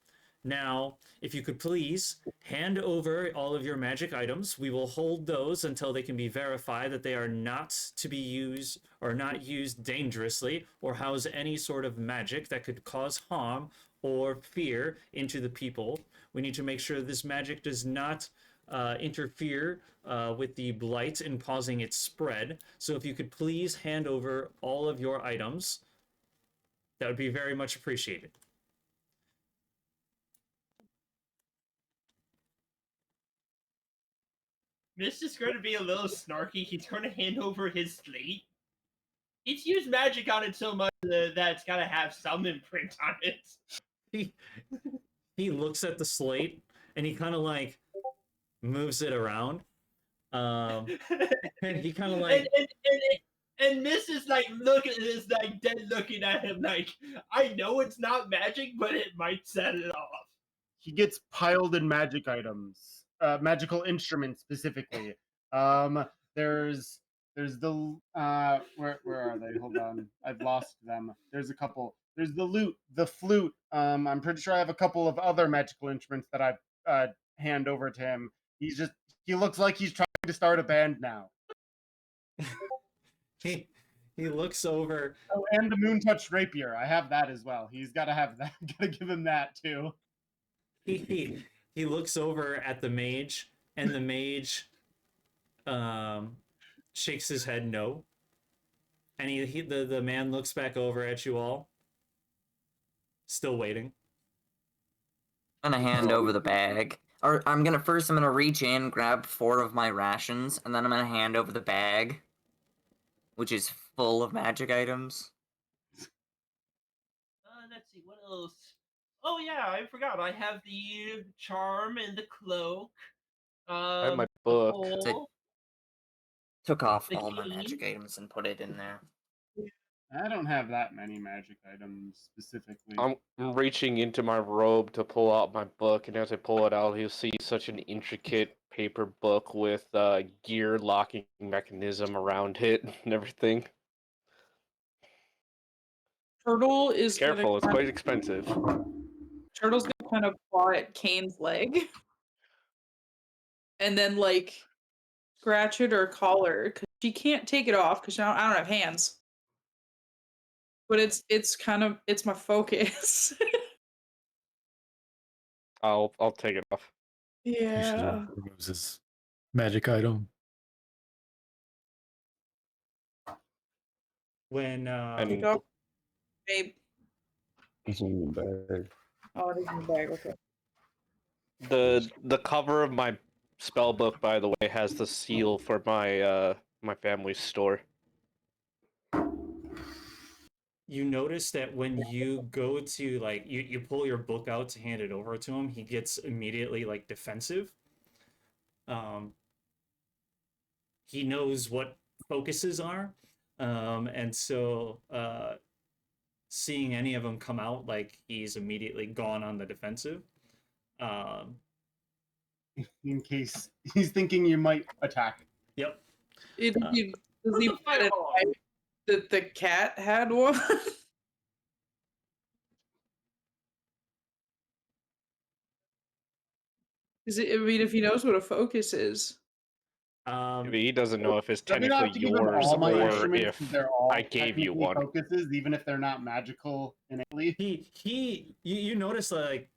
Now, if you could please hand over all of your magic items, we will hold those until they can be verified that they are not to be used or not used dangerously or house any sort of magic that could cause harm or fear into the people. We need to make sure this magic does not interfere with the blight and causing its spread. So if you could please hand over all of your items, that would be very much appreciated. This is going to be a little snarky. He's going to hand over his slate. He's used magic on it so much that it's got to have some imprint on it. He looks at the slate and he kind of like moves it around. And he kind of like and Miss is like looking at this, like dead looking at him, like I know it's not magic, but it might set it off. He gets piled in magic items, magical instruments specifically. There's the where are they? Hold on, I've lost them. There's a couple. There's the lute, the flute. I'm pretty sure I have a couple of other magical instruments that I've hand over to him. He looks like he's trying to start a band now. he looks over. Oh, and the moon touched rapier. I have that as well. He's got to have that. Gotta give him that too. He looks over at the mage, and the mage shakes his head no. And the man looks back over at you all, still waiting. I'm gonna hand over the bag. Or I'm gonna reach in, grab 4 of my rations, and then I'm gonna hand over the bag, which is full of magic items. Let's see, what else? Oh yeah, I forgot. I have the charm and the cloak. I have my book. Pole. Took off The all my key? magic items and put it in there. I don't have that many magic items specifically. I'm reaching into my robe to pull out my book, and as I pull it out, you'll see such an intricate paper book with gear locking mechanism around it and everything. Turtle is Careful, it's gonna quite expensive. Turtle's gonna kind of claw at Kane's leg, and then like scratch it or collar because she can't take it off because I don't have hands. But it's my focus. I'll take it off. Yeah. Removes his magic item. When And Go. Babe. It's in the bag. Oh, it is in the bag. Okay. the cover of my spell book, by the way, has the seal for my my family's store. you notice that when you go to like you pull your book out to hand it over to him, he gets immediately like defensive. He knows what focuses are, and so seeing any of them come out, like he's immediately gone on the defensive. In case he's thinking you might attack. Yep. Does he Who's the bet it fireball? that the cat had one? I mean, if he knows what a focus is. He doesn't know if it's Doesn't have technically to give him yours all my or instruments if 'cause they're all I gave you technically one. focuses, even if they're not magical innately. You notice like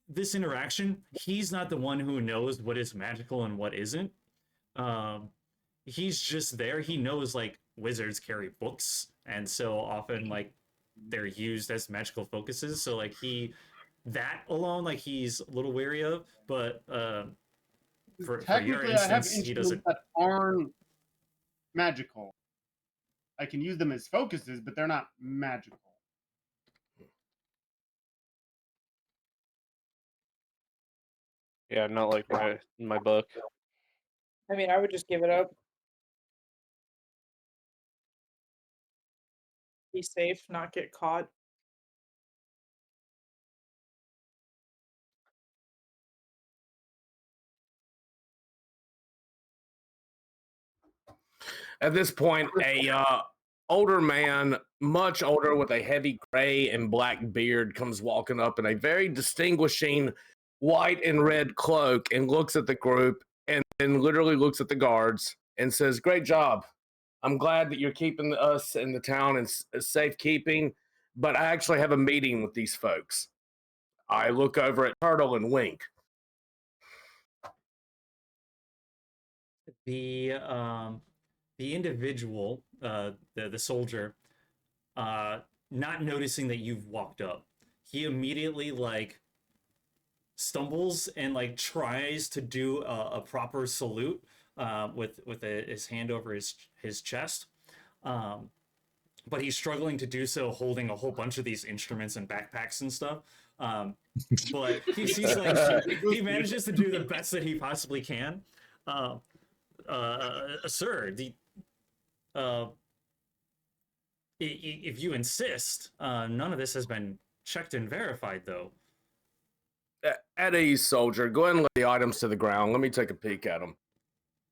this interaction, he's not the one who knows what is magical and what isn't. He's just there. He knows like wizards carry books, and so often like they're used as magical focuses. So like that alone, like he's a little wary of. But for your Technically, I have instance, he instruments doesn't. that aren't magical. I can use them as focuses, but they're not magical. Yeah, not like my book. I mean, I would just give it up. Be safe, not get caught. At this point, a older man, much older, with a heavy gray and black beard, comes walking up in a very distinguishing white and red cloak and looks at the group and then literally looks at the guards and says, "Great job. I'm glad that you're keeping us in the town in safekeeping, but I actually have a meeting with these folks." I look over at Turtle and wink. The individual, the soldier, not noticing that you've walked up, he immediately like stumbles and like tries to do a proper salute with his hand over his chest, but he's struggling to do so holding a whole bunch of these instruments and backpacks and stuff. But he's like he manages to do the best that he possibly can. Sir, if you insist, none of this has been checked and verified, though. At ease, soldier. Go ahead and lay the items to the ground. Let me take a peek at them.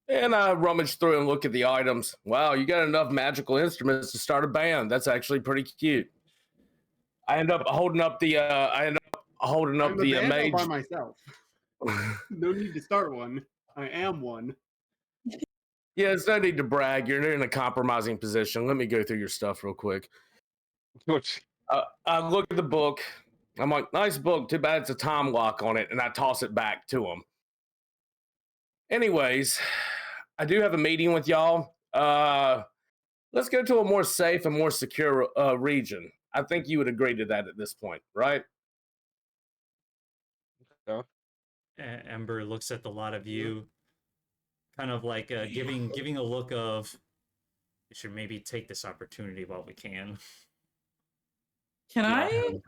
And I rummage through and look at the items. Wow, you got enough magical instruments to start a band. That's actually pretty cute. I end up holding up the. I'm a band all mage. by myself. No need to start one. I am one. Yeah, it's no need to brag. You're in a compromising position. Let me go through your stuff real quick. I look at the book. I'm like, nice book. Too bad it's a time lock on it. And I toss it back to him. Anyways, I do have a meeting with y'all. Let's go to a more safe and more secure region. I think you would agree to that at this point, right? Yeah. Ember looks at the lot of you, kind of like giving a look of, we should maybe take this opportunity while we can. Can I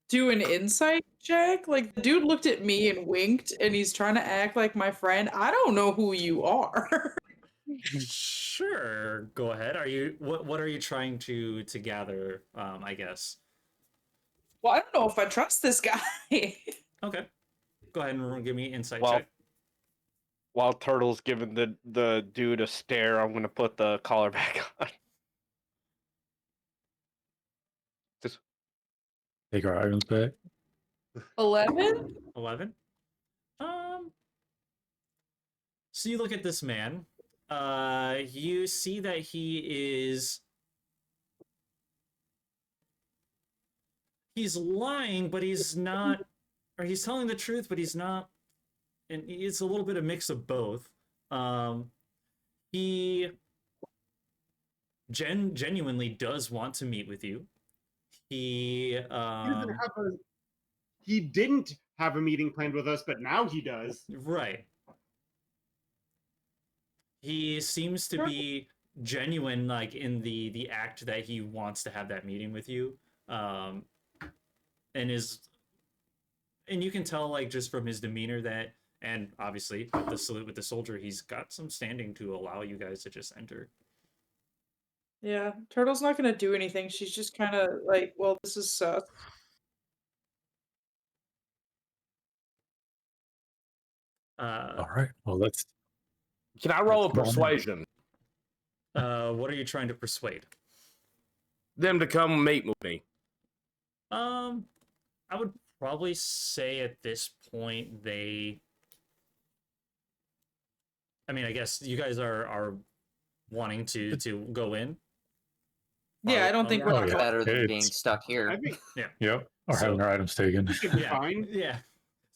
do an insight check? Like, the dude looked at me and winked, and he's trying to act like my friend. I don't know who you are. Sure, go ahead. What are you trying to gather? I guess. Well, I don't know if I trust this guy. Okay, go ahead and give me an insight Well, check. while Turtle's giving the dude a stare, I'm gonna put the collar back on. Just Take our items back. 11? 11. So you look at this man. You see that he's lying, but he's not, or he's telling the truth, but he's not, and it's a little bit of mix of both. He genuinely does want to meet with you. He didn't have a meeting planned with us, but now he does. Right. He seems to be genuine, like in the act that he wants to have that meeting with you, and you can tell, like, just from his demeanor that, and obviously with the salute with the soldier, he's got some standing to allow you guys to just enter. Yeah, Turtle's not gonna do anything. She's just kind of like, well, this is sus. All right. Well, let's. Can I roll a Let's go on. persuasion? What are you trying to persuade? Them to come meet with me. I would probably say at this point I mean, I guess you guys are wanting to go in. Yeah, I don't think we're Much yeah. better than It's- being stuck here. I think Yep. Or So- having our items taken. we should be Yeah. fine. Yeah.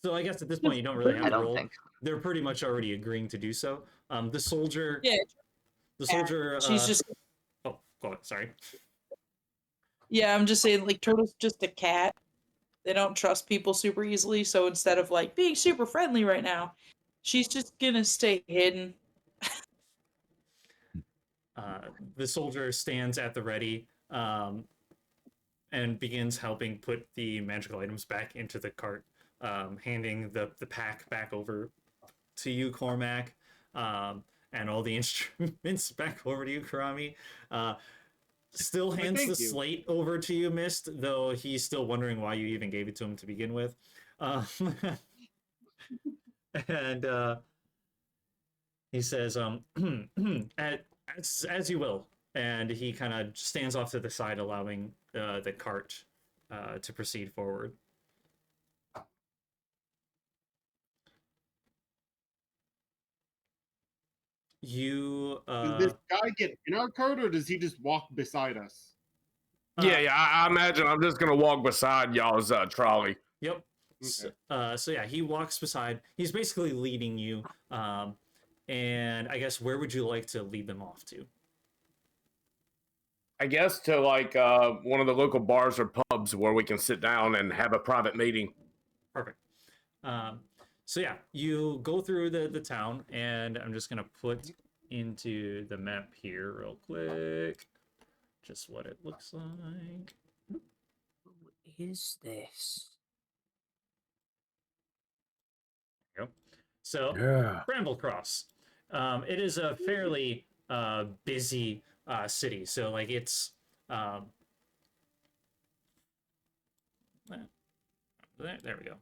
So I guess at this point you don't really have I to don't roll. think. They're pretty much already agreeing to do so. The soldier. Yeah. The soldier. She's just. Oh, go ahead. Sorry. Yeah, I'm just saying, like, Turtle's just a cat. They don't trust people super easily, so instead of like being super friendly right now, she's just gonna stay hidden. The soldier stands at the ready and begins helping put the magical items back into the cart, handing the pack back over to you, Cormac, and all the instruments back over to you, Karami. Still hands thank the you. slate over to you, Mist, though he's still wondering why you even gave it to him to begin with. And he says, as you will. And he kind of stands off to the side, allowing the cart to proceed forward. You Does this guy get in our cart, or does he just walk beside us? Yeah, I imagine I'm just gonna walk beside y'all's trolley. Yep. Okay. So yeah, he walks beside. He's basically leading you. And I guess where would you like to lead them off to? I guess to like one of the local bars or pubs where we can sit down and have a private meeting. Perfect. So yeah, you go through the town, and I'm just gonna put into the map here real quick just what it looks like. What is this? There you go. So Yeah. Bramblecross. It is a fairly busy city. So like it's there we go.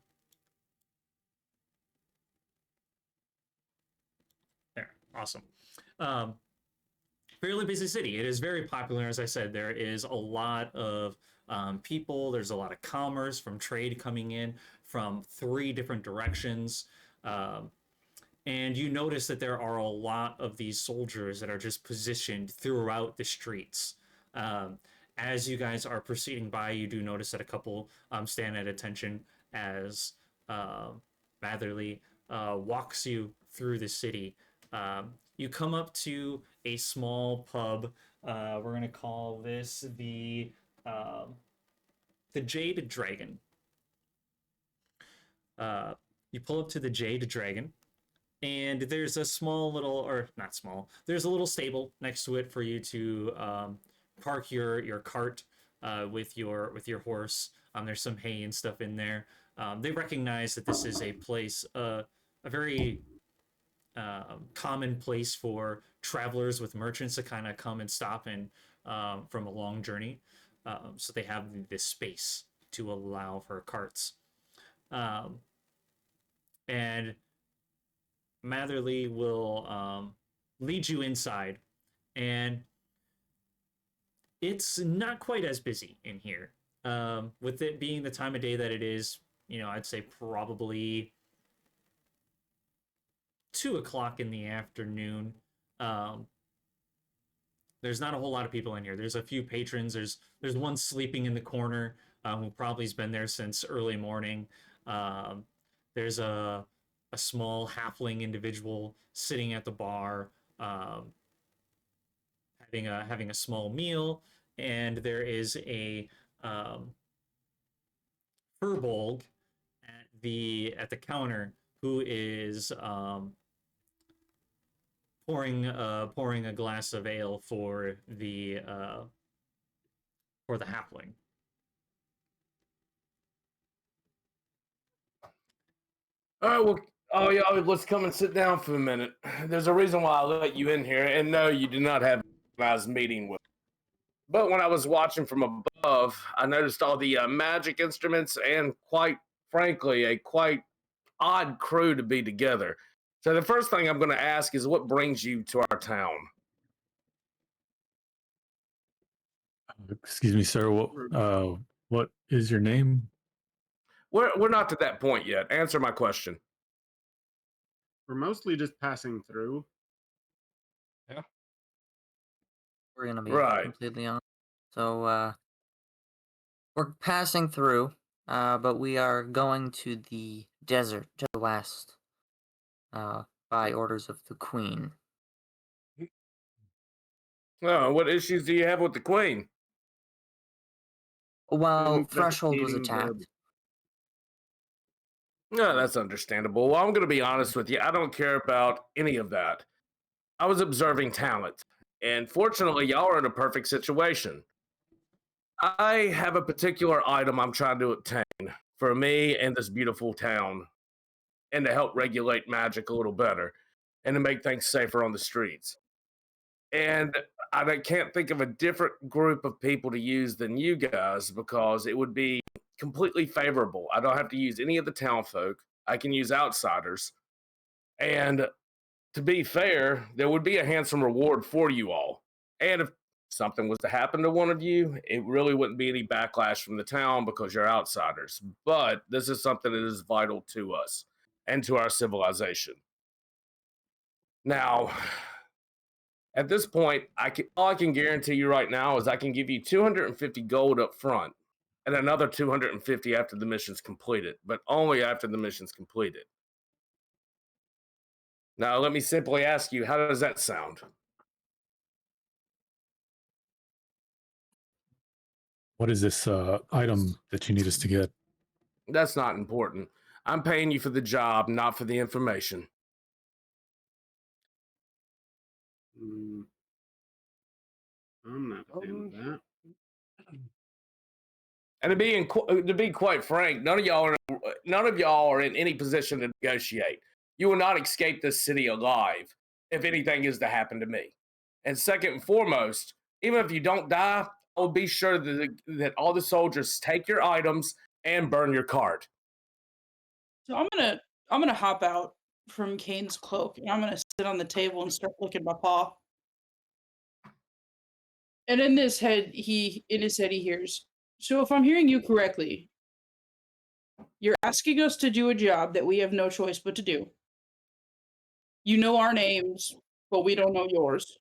There, awesome. Fairly busy city. It is very popular, as I said. There is a lot of people. There's a lot of commerce from trade coming in from 3 different directions. And you notice that there are a lot of these soldiers that are just positioned throughout the streets. As you guys are proceeding by, you do notice that a couple stand at attention as Matherly walks you through the city. You come up to a small pub. We're going to call this the Jade Dragon. You pull up to the Jade Dragon, and there's a small little, or not small, there's a little stable next to it for you to park your cart with your horse. There's some hay and stuff in there. They recognize that this is a place, a very common place for travelers with merchants to kind of come and stop in from a long journey. So they have this space to allow for carts. And Matherly will lead you inside, and it's not quite as busy in here. With it being the time of day that it is, I'd say probably 2:00 in the afternoon. There's not a whole lot of people in here. There's a few patrons. There's one sleeping in the corner who probably has been there since early morning. There's a small halfling individual sitting at the bar, having a small meal, and there is a furbolg at the counter who is pouring a glass of ale for the halfling. All right, well, y'all, let's come and sit down for a minute. There's a reason why I let you in here, and no, you did not have a nice meeting with. But when I was watching from above, I noticed all the magic instruments and, quite frankly, a quite odd crew to be together. So the first thing I'm going to ask is, what brings you to our town? Excuse me, sir. What is your name? We're not to that point yet. Answer my question. We're mostly just passing through. We're gonna be Right. completely honest. So we're passing through, but we are going to the desert to the west, by orders of the Queen. Oh, what issues do you have with the Queen? Well, Threshold was Investigating the- attacked. No, that's understandable. Well, I'm going to be honest with you. I don't care about any of that. I was observing talent. And fortunately, y'all are in a perfect situation. I have a particular item I'm trying to obtain for me and this beautiful town, and to help regulate magic a little better, and to make things safer on the streets. And I can't think of a different group of people to use than you guys, because it would be completely favorable. I don't have to use any of the town folk. I can use outsiders. And to be fair, there would be a handsome reward for you all. And if something was to happen to one of you, it really wouldn't be any backlash from the town because you're outsiders. But this is something that is vital to us and to our civilization. Now, at this point, all I can guarantee you right now is I can give you 250 gold up front and another 250 after the mission's completed, but only after the mission's completed. Now, let me simply ask you, how does that sound? What is this item that you need us to get? That's not important. I'm paying you for the job, not for the information. I'm not a fan of that. And to be quite frank, none of y'all are in any position to negotiate. You will not escape this city alive if anything is to happen to me. And second and foremost, even if you don't die, I will be sure that all the soldiers take your items and burn your cart. So I'm gonna hop out from Kane's cloak and I'm gonna sit on the table and start licking my paw. And in his head he hears, so if I'm hearing you correctly, you're asking us to do a job that we have no choice but to do. You know our names, but we don't know yours.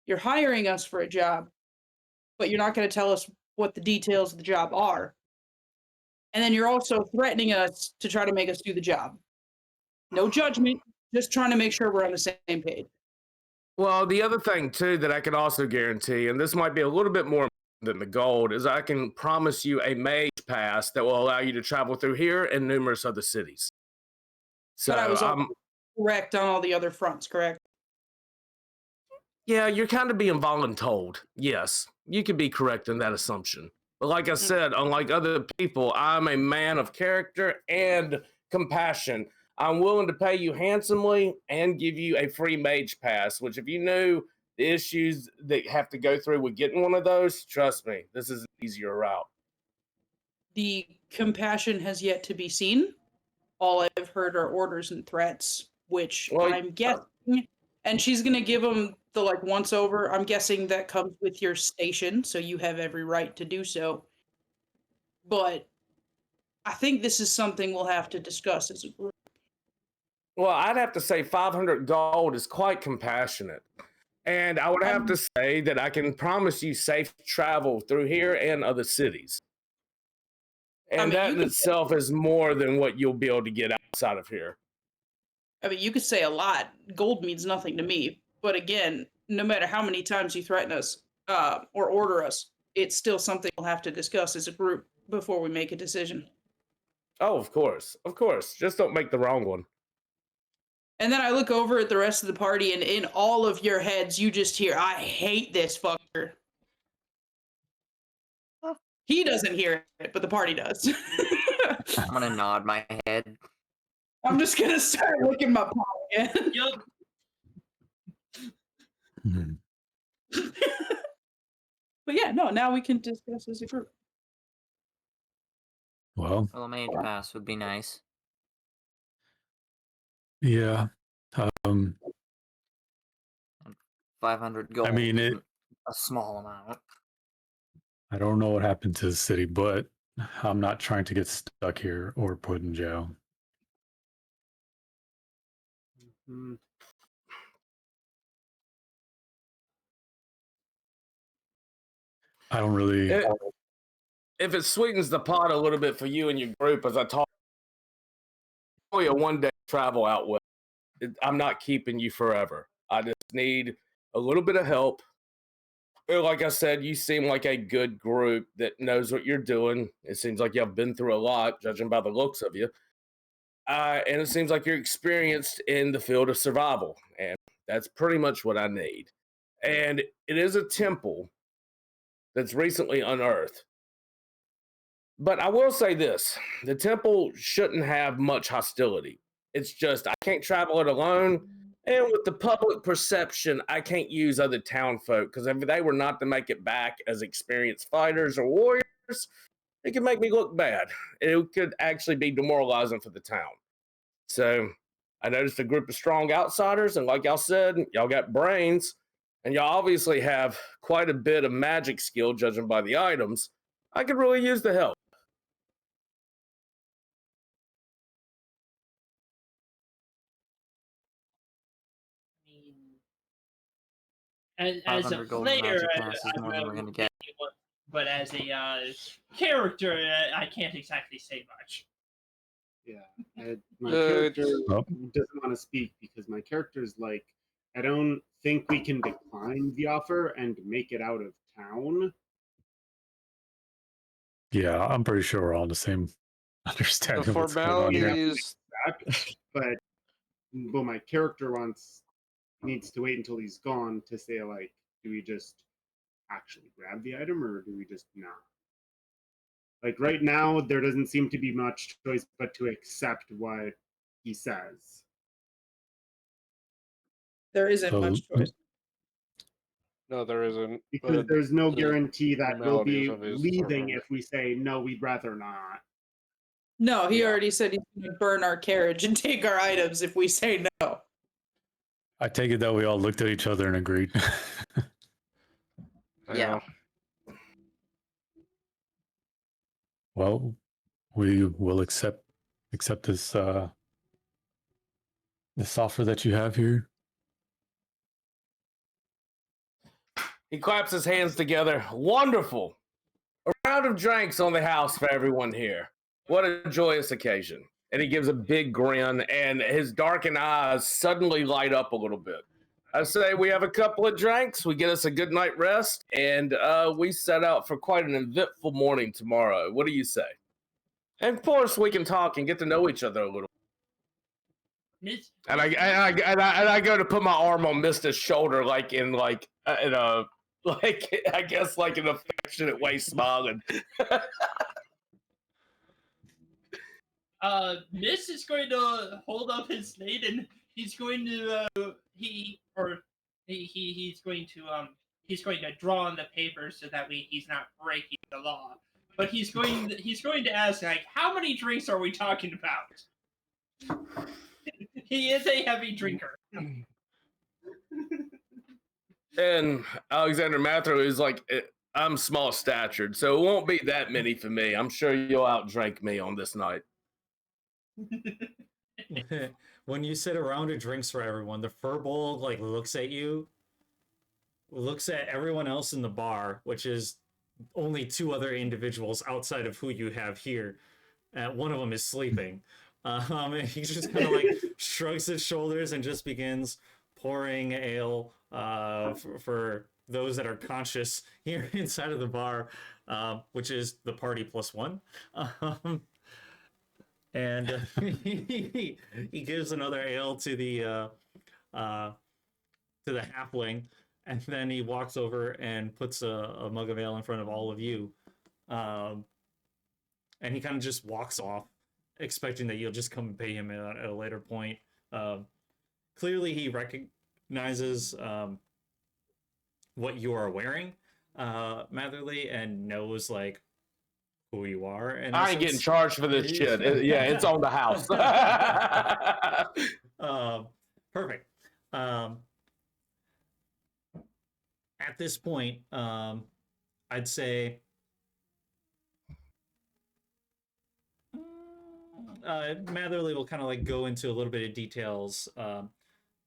You're hiring us for a job, but you're not going to tell us what the details of the job are. And then you're also threatening us to try to make us do the job. No judgment, just trying to make sure we're on the same page. Well, the other thing, too, that I can also guarantee, and this might be a little bit more than the gold, is I can promise you a mage pass that will allow you to travel through here and numerous other cities. So But I was correct on all the other fronts, correct? Yeah, you're kind of being voluntold. Yes, you could be correct in that assumption. But like I said, unlike other people, I'm a man of character and compassion. I'm willing to pay you handsomely and give you a free mage pass, which if you knew the issues that have to go through with getting one of those, trust me, this is an easier route. The compassion has yet to be seen. All I've heard are orders and threats, which I'm guessing, and she's going to give him the once over. I'm guessing that comes with your station, so you have every right to do so. But I think this is something we'll have to discuss as a group. Well, I'd have to say 500 gold is quite compassionate. And I would have to say that I can promise you safe travel through here and other cities. And that in itself is more than what you'll be able to get outside of here. I mean, you could say a lot. Gold means nothing to me. But again, no matter how many times you threaten us or order us, it's still something we'll have to discuss as a group before we make a decision. Oh, of course. Of course. Just don't make the wrong one. And then I look over at the rest of the party, and in all of your heads, you just hear, I hate this fucker. He doesn't hear it, but the party does. I'm gonna nod my head. I'm just gonna start licking my paw again. Yup. But yeah, no, now we can discuss as a group. Well, a mage pass would be nice. Yeah. 500 gold. I mean, a small amount. I don't know what happened to the city, but I'm not trying to get stuck here or put in jail. I don't really. If it sweetens the pot a little bit for you and your group, as I talk, only a one-day travel out west. I'm not keeping you forever. I just need a little bit of help. Like I said, you seem like a good group that knows what you're doing. It seems like you've been through a lot, judging by the looks of you. And it seems like you're experienced in the field of survival. And that's pretty much what I need. and it is a temple that's recently unearthed. But I will say this, the temple shouldn't have much hostility. It's just I can't travel it alone, and with the public perception, I can't use other town folk, because if they were not to make it back as experienced fighters or warriors, it could make me look bad. It could actually be demoralizing for the town. So I noticed a group of strong outsiders, and like y'all said, y'all got brains, and y'all obviously have quite a bit of magic skill, judging by the items. I could really use the help. As a 500 gold player, magic pass is more than we're gonna get. But as a character, I can't exactly say much. Yeah, my character doesn't want to speak because my character's like, I don't think we can decline the offer and make it out of town. Yeah, I'm pretty sure we're all on the same understanding The of what's going on here. formalities. But my character needs to wait until he's gone to say, like, do we just actually grab the item or do we just not? Like right now, there doesn't seem to be much choice but to accept what he says. There isn't So, much choice. No, there isn't. Because but there's no the guarantee that we'll be formalities of his leaving surrender. if we say, no, we'd rather not. No, he Yeah. already said he's going to burn our carriage and take our items if we say no. I take it that we all looked at each other and agreed. Yeah. Well, we will accept this this offer that you have here. He claps his hands together. Wonderful. A round of drinks on the house for everyone here. What a joyous occasion. And he gives a big grin, and his darkened eyes suddenly light up a little bit. I say we have a couple of drinks, we get us a good night rest, and we set out for quite an eventful morning tomorrow. What do you say? And of course, we can talk and get to know each other a little. And I go to put my arm on Mista's shoulder, like in a I guess like an affectionate way, smiling. Miss is going to hold up his slate and he's going to he's going to draw on the paper so that he's not breaking the law. But he's going to ask, like, how many drinks are we talking about? He is a heavy drinker. And Alexander Mathro is like, I'm small statured, so it won't be that many for me. I'm sure you'll outdrink me on this night. When you sit around and drinks for everyone, the furball like looks at you, looks at everyone else in the bar, which is only two other individuals outside of who you have here. One of them is sleeping. And he just kind of like shrugs his shoulders and just begins pouring ale for those that are conscious here inside of the bar, which is the party plus one. And he gives another ale to the halfling, and then he walks over and puts a mug of ale in front of all of you, and he kind of just walks off, expecting that you'll just come and pay him at a later point. Clearly, he recognizes what you are wearing, Matherly, and knows like who you are. And I ain't getting charged for this shit. Yeah, it's on the house. Perfect. At this point, I'd say Matherly will kind of like go into a little bit of details,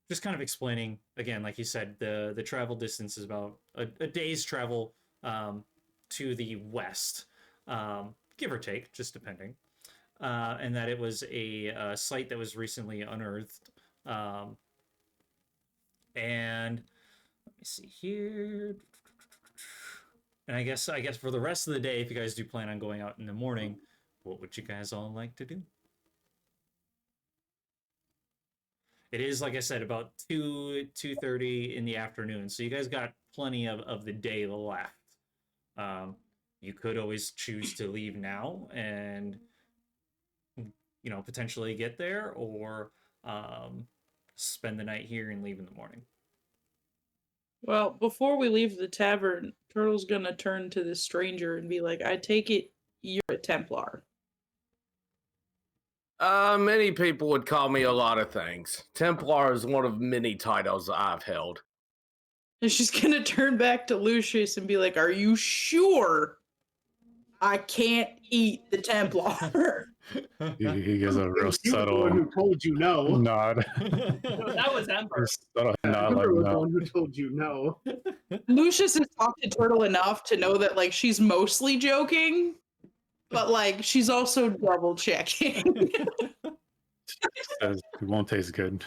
just kind of explaining again, like you said, the travel distance is about a day's travel to the west, give or take, just depending, and that it was a site that was recently unearthed, and let me see here. And I guess for the rest of the day, if you guys do plan on going out in the morning, what would you guys all like to do? it is, like I said, about 2:30 in the afternoon. So you guys got plenty of the day left. You could always choose to leave now and potentially get there, or spend the night here and leave in the morning. Well, before we leave the tavern, Turtle's gonna turn to this stranger and be like, I take it you're a Templar. Many people would call me a lot of things. Templar is one of many titles I've held. And she's gonna turn back to Lucius and be like, are you sure I can't eat the Templar? He gives a real You were the one subtle who told you no. nod. No, that was Ember. Subtle nod, like Ember was the no. one who told you no. Lucius has talked to Turtle enough to know that like she's mostly joking, but like she's also double checking. Says it won't taste good.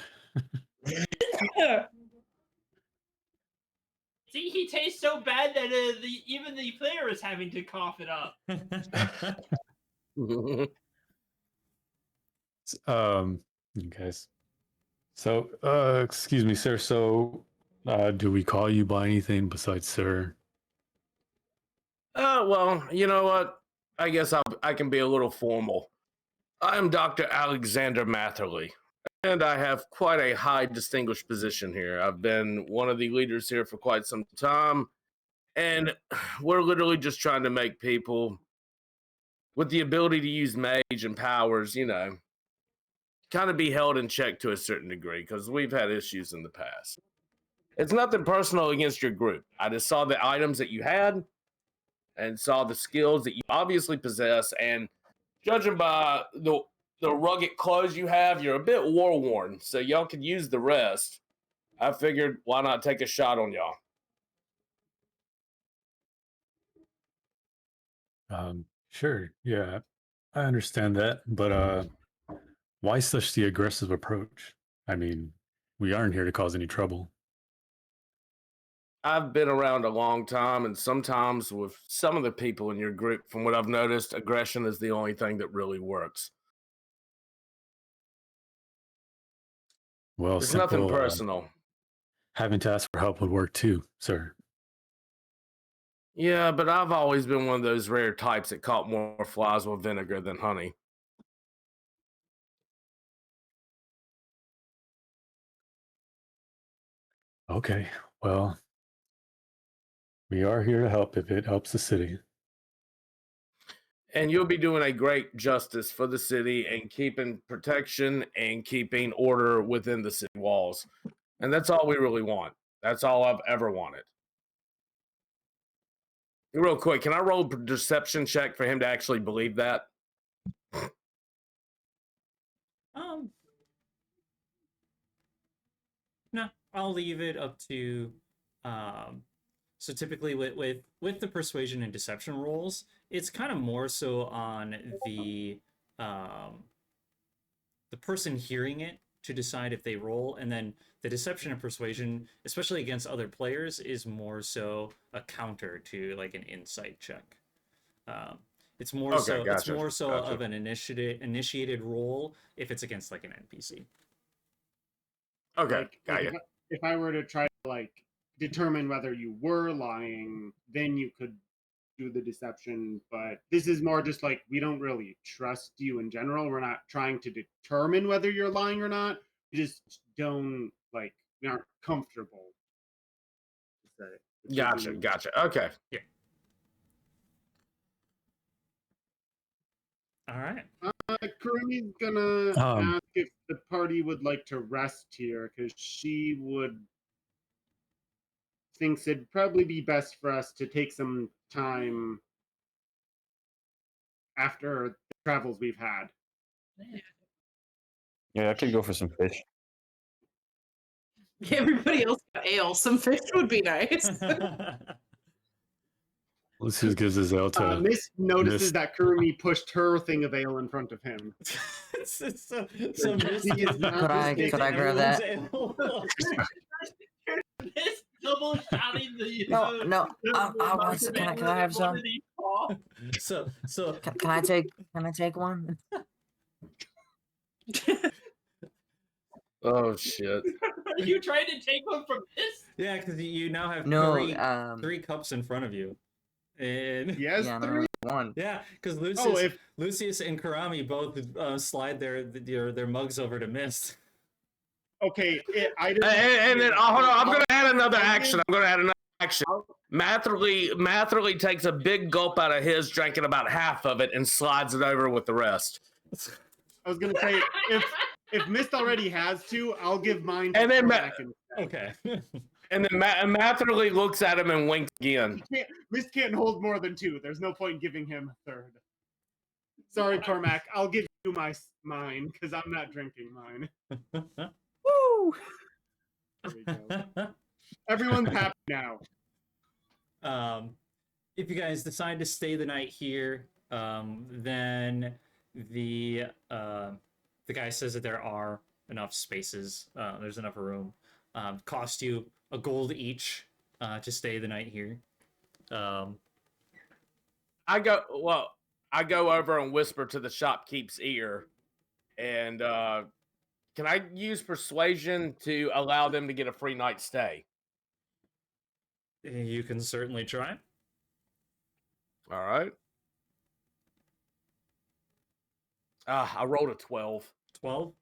See, he tastes so bad that even the player is having to cough it up. Guys. So, excuse me, sir. So, do we call you by anything besides sir? Well, you know what? I guess I can be a little formal. I am Dr. Alexander Matherly, and I have quite a high distinguished position here. I've been one of the leaders here for quite some time, and we're literally just trying to make people with the ability to use mage and powers, kind of be held in check to a certain degree, because we've had issues in the past. It's nothing personal against your group. I just saw the items that you had and saw the skills that you obviously possess, and judging by the rugged clothes you have, you're a bit war-worn, so y'all could use the rest. I figured, why not take a shot on y'all? Sure. Yeah, I understand that, but why such the aggressive approach? I mean, we aren't here to cause any trouble. I've been around a long time, and sometimes with some of the people in your group, from what I've noticed, aggression is the only thing that really works. Well, It's nothing simple, personal. having to ask for help would work too, sir. Yeah, but I've always been one of those rare types that caught more flies with vinegar than honey. Okay, well, we are here to help if it helps the city. And you'll be doing a great justice for the city and keeping protection and keeping order within the city walls. And that's all we really want. That's all I've ever wanted. Real quick, can I roll a deception check for him to actually believe that? No, I'll leave it up to. So typically with the persuasion and deception rolls, it's kind of more so on the person hearing it to decide if they roll, and then the deception and persuasion, especially against other players, is more so a counter to like an insight check. It's more Okay, so gotcha, it's more so gotcha. of an initiated roll if it's against like an NPC. Okay, got you. If I were to try to like determine whether you were lying, then you could do the deception. But this is more just like, we don't really trust you in general. We're not trying to determine whether you're lying or not. We just don't like, we aren't comfortable. Gotcha. Okay. Yeah. All right. Kurumi's gonna ask if the party would like to rest here, because she thinks it'd probably be best for us to take some time after the travels we've had. Yeah, I could go for some fish. Everybody else got ale. Some fish would be nice. Lucius gives his ale to Miss notices Miss. that Kurumi pushed her thing of ale in front of him. so Miss is not Could I grab that? This double shouting the. No. I want. Can I have some? So Can I take one? Oh shit! Are you trying to take one from this? Yeah, because you now have No, three cups in front of you. And Yes, yeah, no, three. one. yeah, because Oh, if Lucius and Karami both slide their mugs over to Mist. okay, I didn't. And then hold on, I'm gonna add another I'll action. give- I'm gonna add another action. Matherly takes a big gulp out of his, drinking about half of it, and slides it over with the rest. I was gonna say if Mist already has two, I'll give mine. To And then Cormac instead. Okay. And then Matherly looks at him and winks again. Mist can't hold more than two. There's no point giving him a third. Sorry, Cormac. I'll give you mine because I'm not drinking mine. Woo! There we go. Everyone's happy now. If you guys decide to stay the night here, then the guy says that there are enough spaces. There's enough room. Cost you a gold each to stay the night here. I go over and whisper to the shopkeep's ear, and can I use persuasion to allow them to get a free night stay? You can certainly try. All right. I rolled a 12. 12.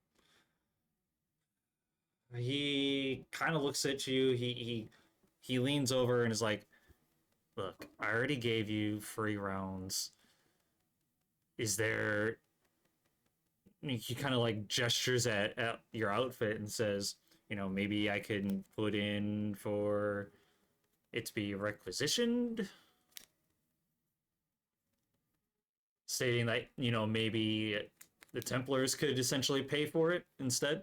He kind of looks at you. He leans over and is like, "Look, I already gave you free rounds. Is there?" He kind of like gestures at your outfit and says, maybe I can put in for it to be requisitioned, stating that maybe the Templars could essentially pay for it instead.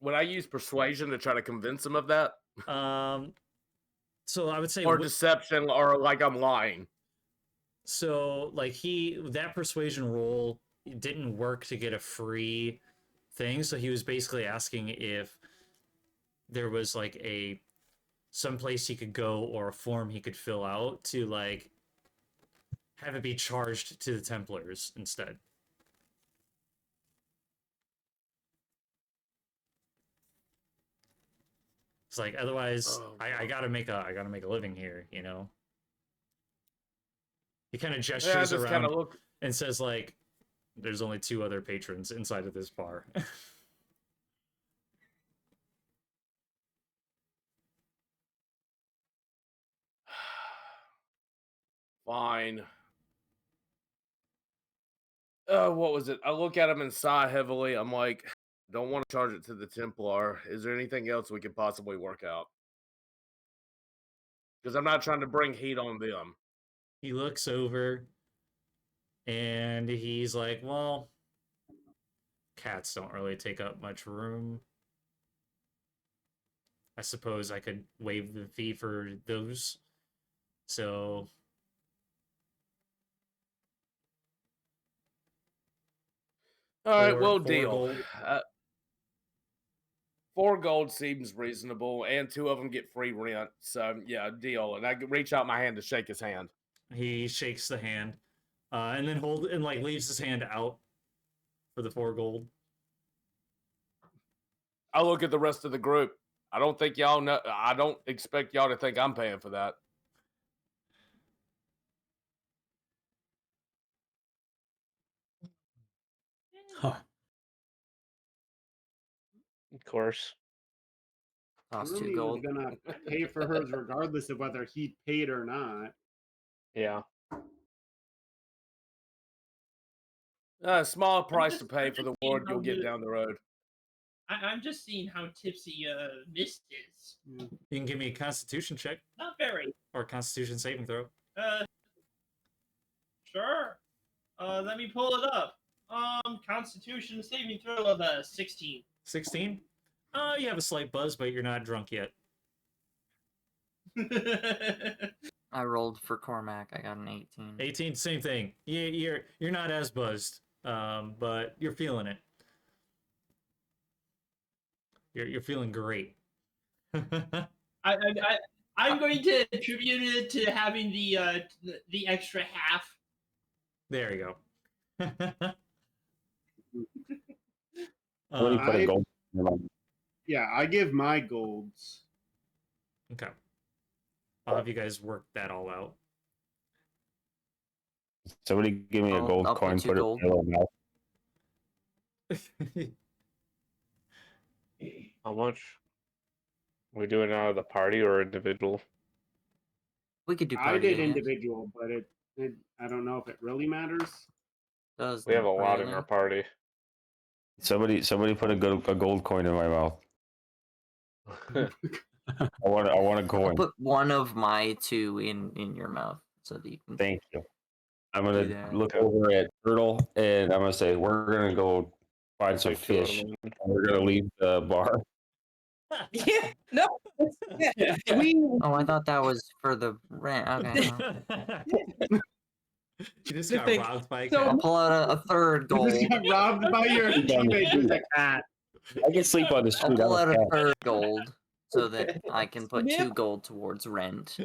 Would I use persuasion to try to convince him of that? So I would say, or deception, or like I'm lying. So like that persuasion roll didn't work to get a free thing. So he was basically asking if there was like some place he could go or a form he could fill out to like have it be charged to the Templars instead. It's like otherwise, I gotta make a living here, He kind of gestures around and says, like, "There's only 2 other patrons inside of this bar." Fine. What was it? I look at him and sigh heavily. I'm like, don't want to charge it to the Templar. Is there anything else we could possibly work out? Because I'm not trying to bring heat on them. He looks over and he's like, "Well, cats don't really take up much room. I suppose I could waive the fee for those. So all right, well, 4 deal. gold. 4 gold seems reasonable, and 2 of them get free rent. So yeah, deal. And I reach out my hand to shake his hand. He shakes the hand, and then leaves his hand out for the 4 gold. I look at the rest of the group. I don't think y'all know. I don't expect y'all to think I'm paying for that. Huh. Of course. Cost 2 Rooney was gold. gonna pay for hers regardless of whether he paid or not. Yeah. Small price to pay I'm for the just seeing ward how you'll get good- down the road. I'm just seeing how tipsy Mist is. You can give me a Constitution check Not very. or a Constitution saving throw. Sure. Let me pull it up. Constitution saving throw of 16. 16. You have a slight buzz, but you're not drunk yet. I rolled for Cormac. I got an 18. 18, same thing. You're not as buzzed, but you're feeling it. You're feeling great. I'm going to attribute it to having the extra half. There you go. Somebody put a I- gold. Yeah, I give my golds. Okay. I'll have you guys work that all out. Somebody give me a gold I'll put coin. 2 Put it gold. in my mouth. How much? We doing out of the party or individual? We could do I party. did I guess. individual, but I don't know if it really matters. Does We have a not lot in really. our party. Somebody put a gold coin in my mouth. I want a I'll coin. put one of my 2 in your mouth so that you can. Thank you. I'm Do gonna that. look over at Turtle and I'm gonna say we're gonna go find some Take 2 out of fish. mine. And we're gonna leave the bar. Yeah, no. Yeah. We Oh, I thought that was for the rent. Okay. Well. You just The got thing- robbed by a so- cat. I'll pull out a third You gold. just got robbed by your teammate who's a cat. I can sleep on the I'll street. pull I'm out a a cat. third gold so that I can put Yep. 2 gold towards rent.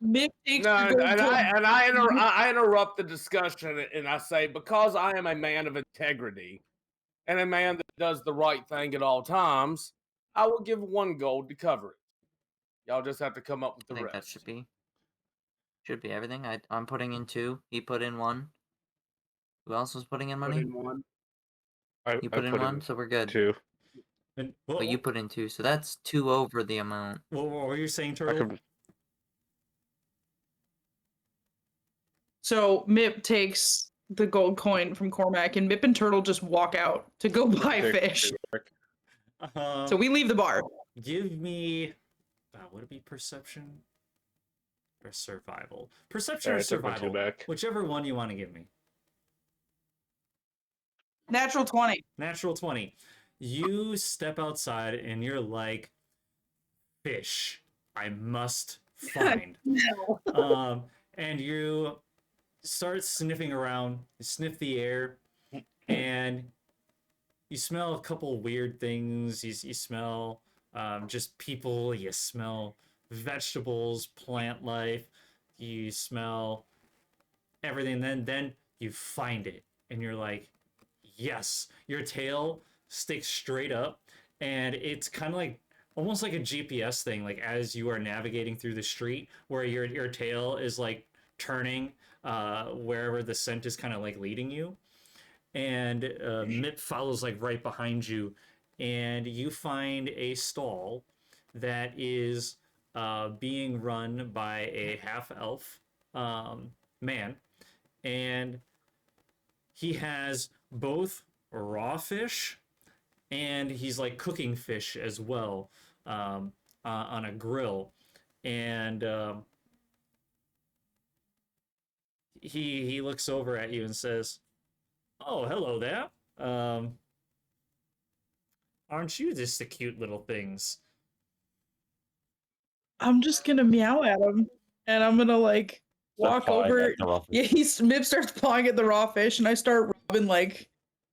Mick takes No, the gold and coin. I interrupt the discussion and I say, because I am a man of integrity and a man that does the right thing at all times, I will give 1 gold to cover it. Y'all just have to come up with I the think that rest. should be everything. I'm putting in 2. He put in 1. Who else was putting in Put money? in one. You put in 1, so we're good. 2. And, But you put in 2, so that's 2 over the amount. what were you saying, I Turtle? could, So Mip takes the gold coin from Cormac, and Mip and Turtle just walk out to go buy take fish. 2 back. So we leave the bar. Give me. Would it be perception or survival? Perception Yeah, or I took my 2 survival? back. Whichever one you want to give me. Natural 20. Natural 20. You step outside and you're like, fish. I must find. No. And you start sniffing around, you sniff the air, and you smell a couple weird things. You smell just people, you smell vegetables, plant life, you smell everything. Then you find it, and you're like, yes, your tail sticks straight up, and it's kind of like almost like a GPS thing, like as you are navigating through the street, where your tail is like turning wherever the scent is kind of like leading you, and Mip follows like right behind you, and you find a stall that is being run by a half elf man, and he has both raw fish and he's like cooking fish as well on a grill, and he looks over at you and says, "Oh, hello there. Aren't you just the cute little things?" I'm just gonna meow at him, and I'm gonna like Start walk pawing over. at the raw fish. Yeah, Mip starts pawing at the raw fish, and I start rubbing like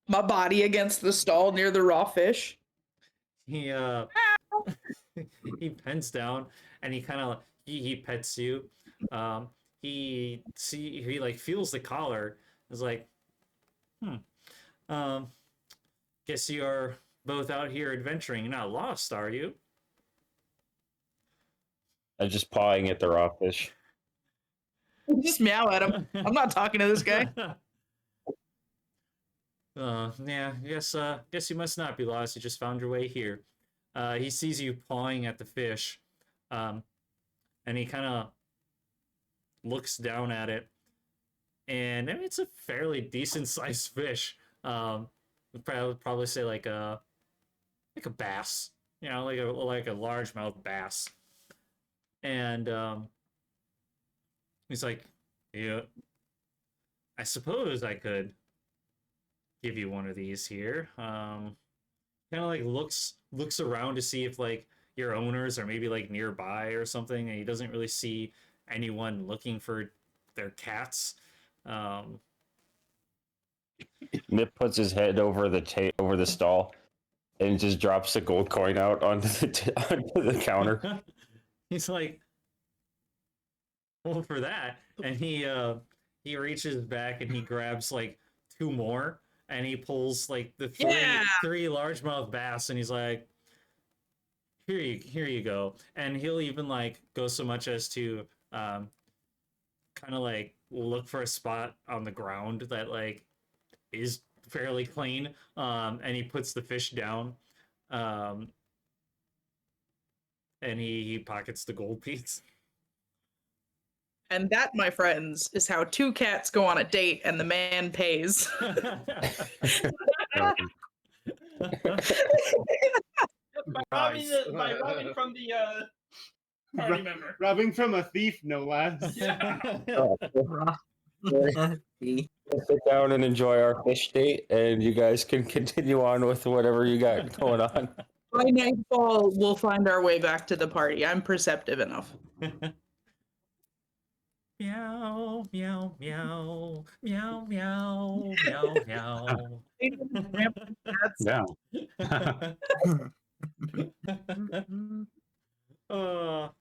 my body against the stall near the raw fish. He he bends down and he kind of he pets you. He like feels the collar. Is like, guess you are both out here adventuring, not lost, are you? I'm just pawing at the raw fish. Just meow at him. I'm not talking to this guy. Yeah, guess you must not be lost. You just found your way here. He sees you pawing at the fish, and he kind of looks down at it, and I mean, it's a fairly decent sized fish. Would probably say like a bass, you know, like a largemouth bass, and he's like, yeah, I suppose I could give you one of these here. Kind of like looks around to see if like your owners are maybe like nearby or something, and he doesn't really see anyone looking for their cats. Nip puts his head over the stall and just drops the gold coin out onto onto the counter. He's like, well, for that, and he reaches back and he grabs like 2 more, and he pulls like the Yeah! three largemouth bass, and he's like, here you go. And he'll even like go so much as to kind of like look for a spot on the ground that like is fairly clean, and he puts the fish down, and he pockets the gold piece. And that, my friends, is how two cats go on a date and the man pays. By robbing from the party member. Robbing from a thief, no less. Sit down and enjoy our fish date, and you guys can continue on with whatever you got going on. By nightfall, we'll find our way back to the party. I'm perceptive enough. Meow, meow, meow, meow, meow, meow, meow. Yeah. All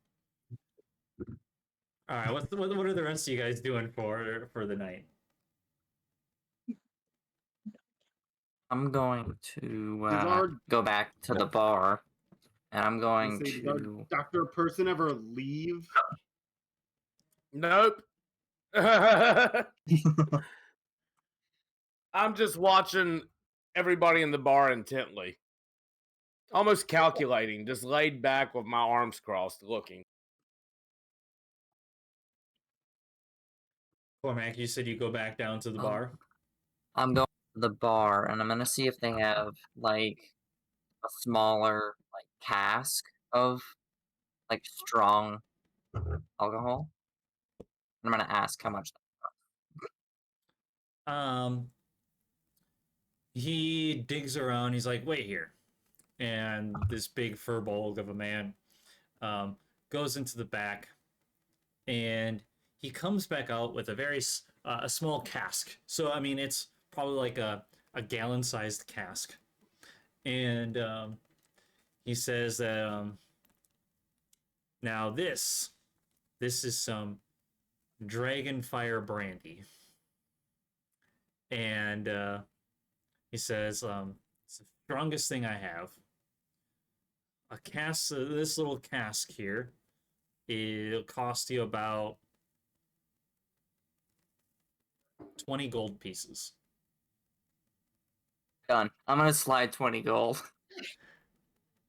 right, what are the rest of you guys doing for the night? I'm going to Does our- go back to the bar, and I'm going Does our to. Dr. Person ever leave? Nope. I'm just watching everybody in the bar intently. Almost calculating, just laid back with my arms crossed, looking. Cormac, you said you go back down to the bar? I'm going to the bar, and I'm gonna see if they have like a smaller like cask of like strong alcohol. I'm gonna ask how much. He digs around. He's like, wait here. And this big furbolg of a man goes into the back, and he comes back out with a small cask. So, I mean, it's probably like a gallon-sized cask. And he says that, now this is some dragon fire brandy. And he says, it's the strongest thing I have. A cask, this little cask here, it'll cost you about 20 gold pieces. Done. I'm gonna slide 20 gold.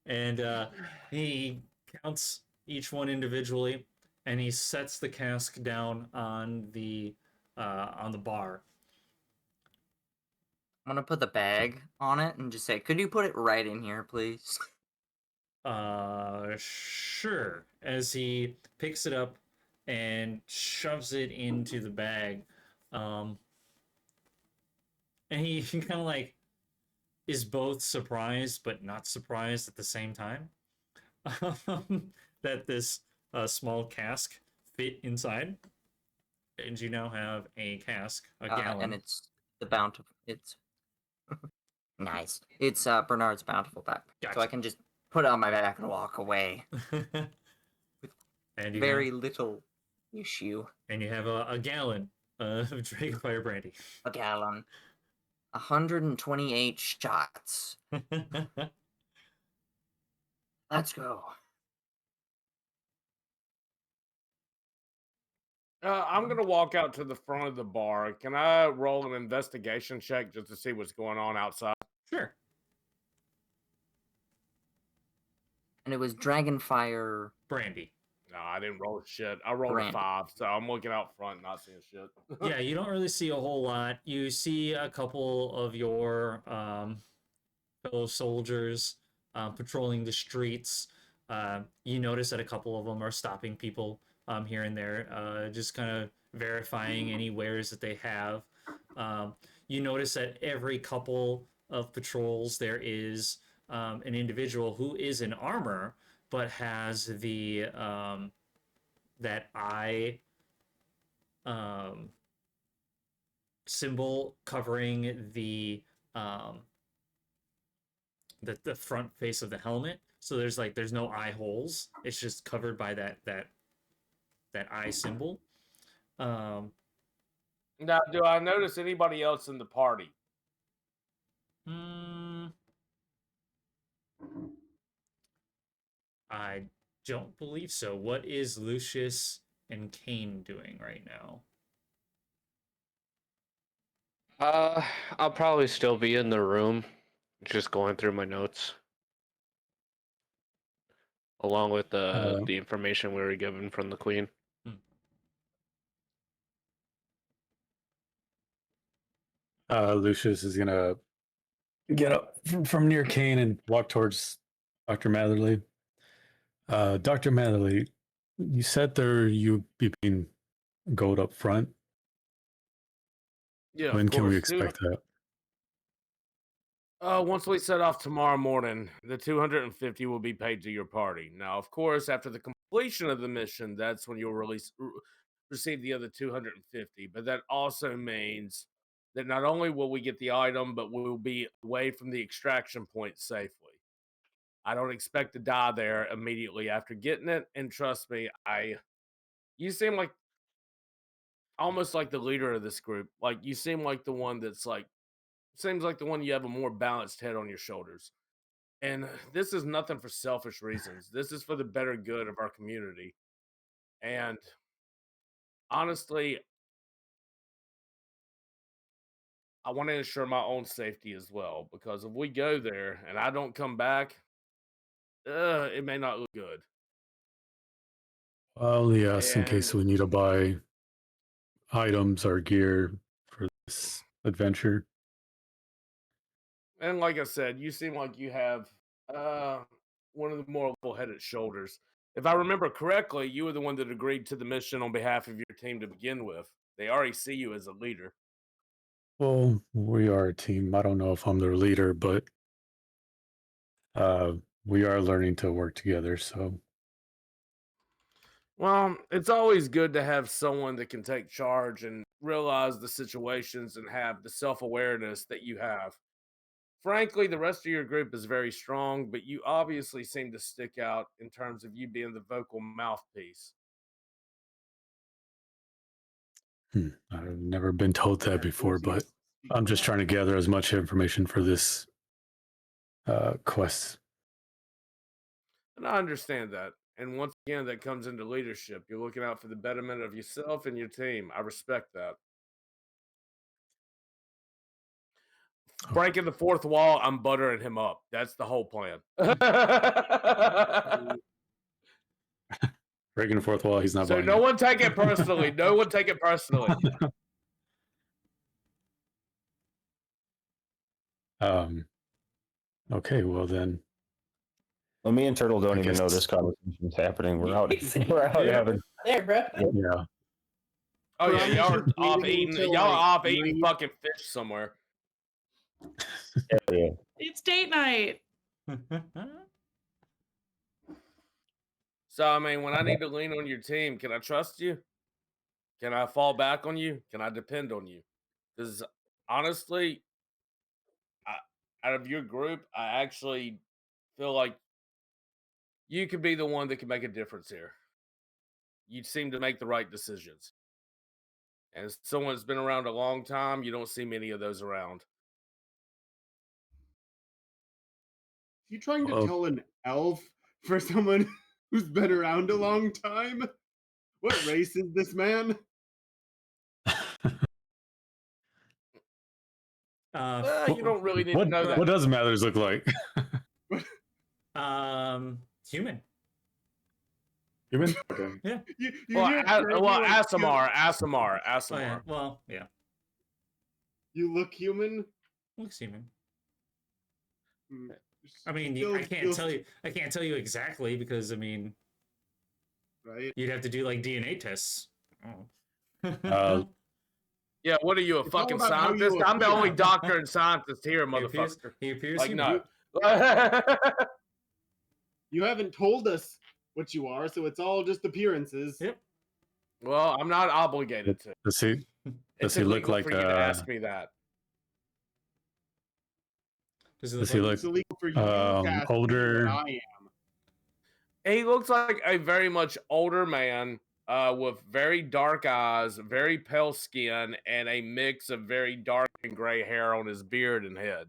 And he counts each one individually, and he sets the cask down on the bar. I'm gonna put the bag on it and just say, "Could you put it right in here, please?" Sure. As he picks it up and shoves it into the bag, and he kind of like is both surprised but not surprised at the same time that this small cask fit inside. And you now have a cask, a gallon. And it's the bountiful. It's nice. It's Bernard's bountiful backpack, Gotcha. so I can just put it on my back and walk away. And you Very have, little issue. and you have a gallon of Dragonfire brandy. A gallon. 128 shots. Let's go. I'm gonna walk out to the front of the bar. Can I roll an investigation check just to see what's going on outside? Sure. And it was Dragonfire Brandy. No, I didn't roll shit. I rolled Brandy. a 5, so I'm looking out front, not seeing shit. Yeah, you don't really see a whole lot. You see a couple of your fellow soldiers patrolling the streets. You notice that a couple of them are stopping people here and there, just kind of verifying any wares that they have. You notice that every couple of patrols there is an individual who is in armor but has the that eye symbol covering the front face of the helmet. So there's no eye holes. It's just covered by that eye symbol. Now, do I notice anybody else in the party? Hmm. I don't believe so. What is Lucius and Kane doing right now? I'll probably still be in the room, just going through my notes, along with the information we were given from the Queen. Lucius is gonna get up from near Kane and walk towards Dr. Matherly. Dr. Matherly, you said there you be being gold up front. Yeah, When of can we course. expect that? Once we set off tomorrow morning, the 250 will be paid to your party. Now, of course, after the completion of the mission, that's when you'll receive the other 250. But that also means that not only will we get the item, but we'll be away from the extraction point safely. I don't expect to die there immediately after getting it, and trust me, you seem like almost like the leader of this group. Like you seem like the one that's like seems like the one you have a more balanced head on your shoulders. And this is nothing for selfish reasons. This is for the better good of our community. And honestly, I want to ensure my own safety as well, because if we go there and I don't come back, it may not look good. Well, yes, in case And we need to buy items or gear for this adventure. And like I said, you seem like you have one of the more level-headed shoulders. If I remember correctly, you were the one that agreed to the mission on behalf of your team to begin with. They already see you as a leader. Well, we are a team. I don't know if I'm their leader, but we are learning to work together. So, Well, it's always good to have someone that can take charge and realize the situations and have the self-awareness that you have. Frankly, the rest of your group is very strong, but you obviously seem to stick out in terms of you being the vocal mouthpiece. I've never been told that before, but I'm just trying to gather as much information for this quest. And I understand that. And once again, that comes into leadership. You're looking out for the betterment of yourself and your team. I respect that. Breaking the fourth wall, I'm buttering him up. That's the whole plan. Breaking the fourth wall, he's not So buying no it. one take it personally. No one take it personally. Okay, well then. Well, me and Turtle don't I even know guess- this conversation is happening. We're out. We're out having. There, bro. Yeah. Oh yeah, Promise y'all you're are off waiting eating. until, Y'all are like, off eating 3. fucking fish somewhere. Yeah. It's date night. So I mean, when I need to lean on your team, can I trust you? Can I fall back on you? Can I depend on you? Because honestly, out of your group, I actually feel like you could be the one that can make a difference here. You seem to make the right decisions. And as someone that's been around a long time, you don't see many of those around. You trying to Well- tell an elf for someone who's been around a long time? What race is this man? You don't really need to What, know that. what does Mathers look like? Human. Human? Okay. Yeah. You Well, hear Curly, like, Asimar. Oh, yeah. Well, yeah. You look human. Looks human. Hmm. I mean, Still- I can't still- tell you. I can't tell you exactly because I mean, Right. you'd have to do like DNA tests. Uh, Yeah, what are you, a It's all fucking about how you scientist? I'm the appear. only doctor and scientist here, He appears, motherfucker. he appears Like, human. no. You haven't told us what you are, so it's all just appearances. Yep. Well, I'm not obligated to. does he? It's he look illegal like, for you to ask me that. Does he Does look he like, It's illegal for you to ask me what older? I am. He looks like a very much older man with very dark eyes, very pale skin, and a mix of very dark and gray hair on his beard and head.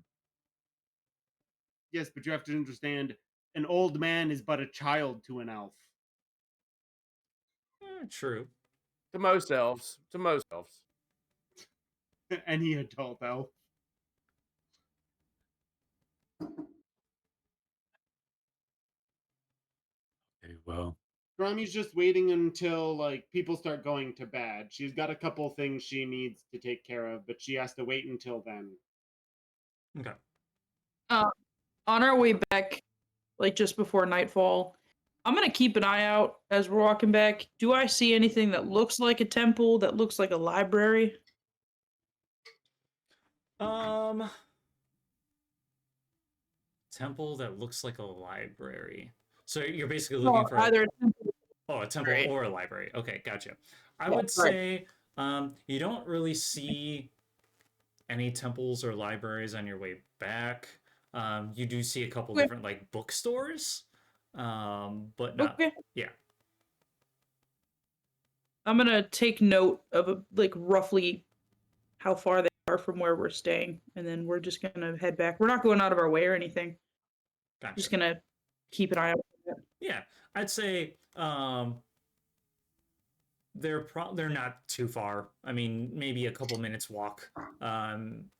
Yes, but you have to understand, an old man is but a child to an elf. True. To most elves. To most elves. Any adult elf. Okay, well, Grami's just waiting until like people start going to bed. She's got a couple things she needs to take care of, but she has to wait until then. Okay. On our way back, like just before nightfall, I'm gonna keep an eye out as we're walking back. Do I see anything that looks like a temple, that looks like a library? Temple that looks like a library. So you're basically No, looking for either a temple a temple library. or a library. Okay, gotcha. I Yeah, would right. say you don't really see any temples or libraries on your way back. You do see a couple Okay. different like bookstores, but not. Okay. Yeah. I'm gonna take note of like roughly how far they are from where we're staying, and then we're just gonna head back. We're not going out of our way or anything. Gotcha. Just gonna keep an eye out for that. Yeah, I'd say they're not too far. I mean, maybe a couple minutes walk.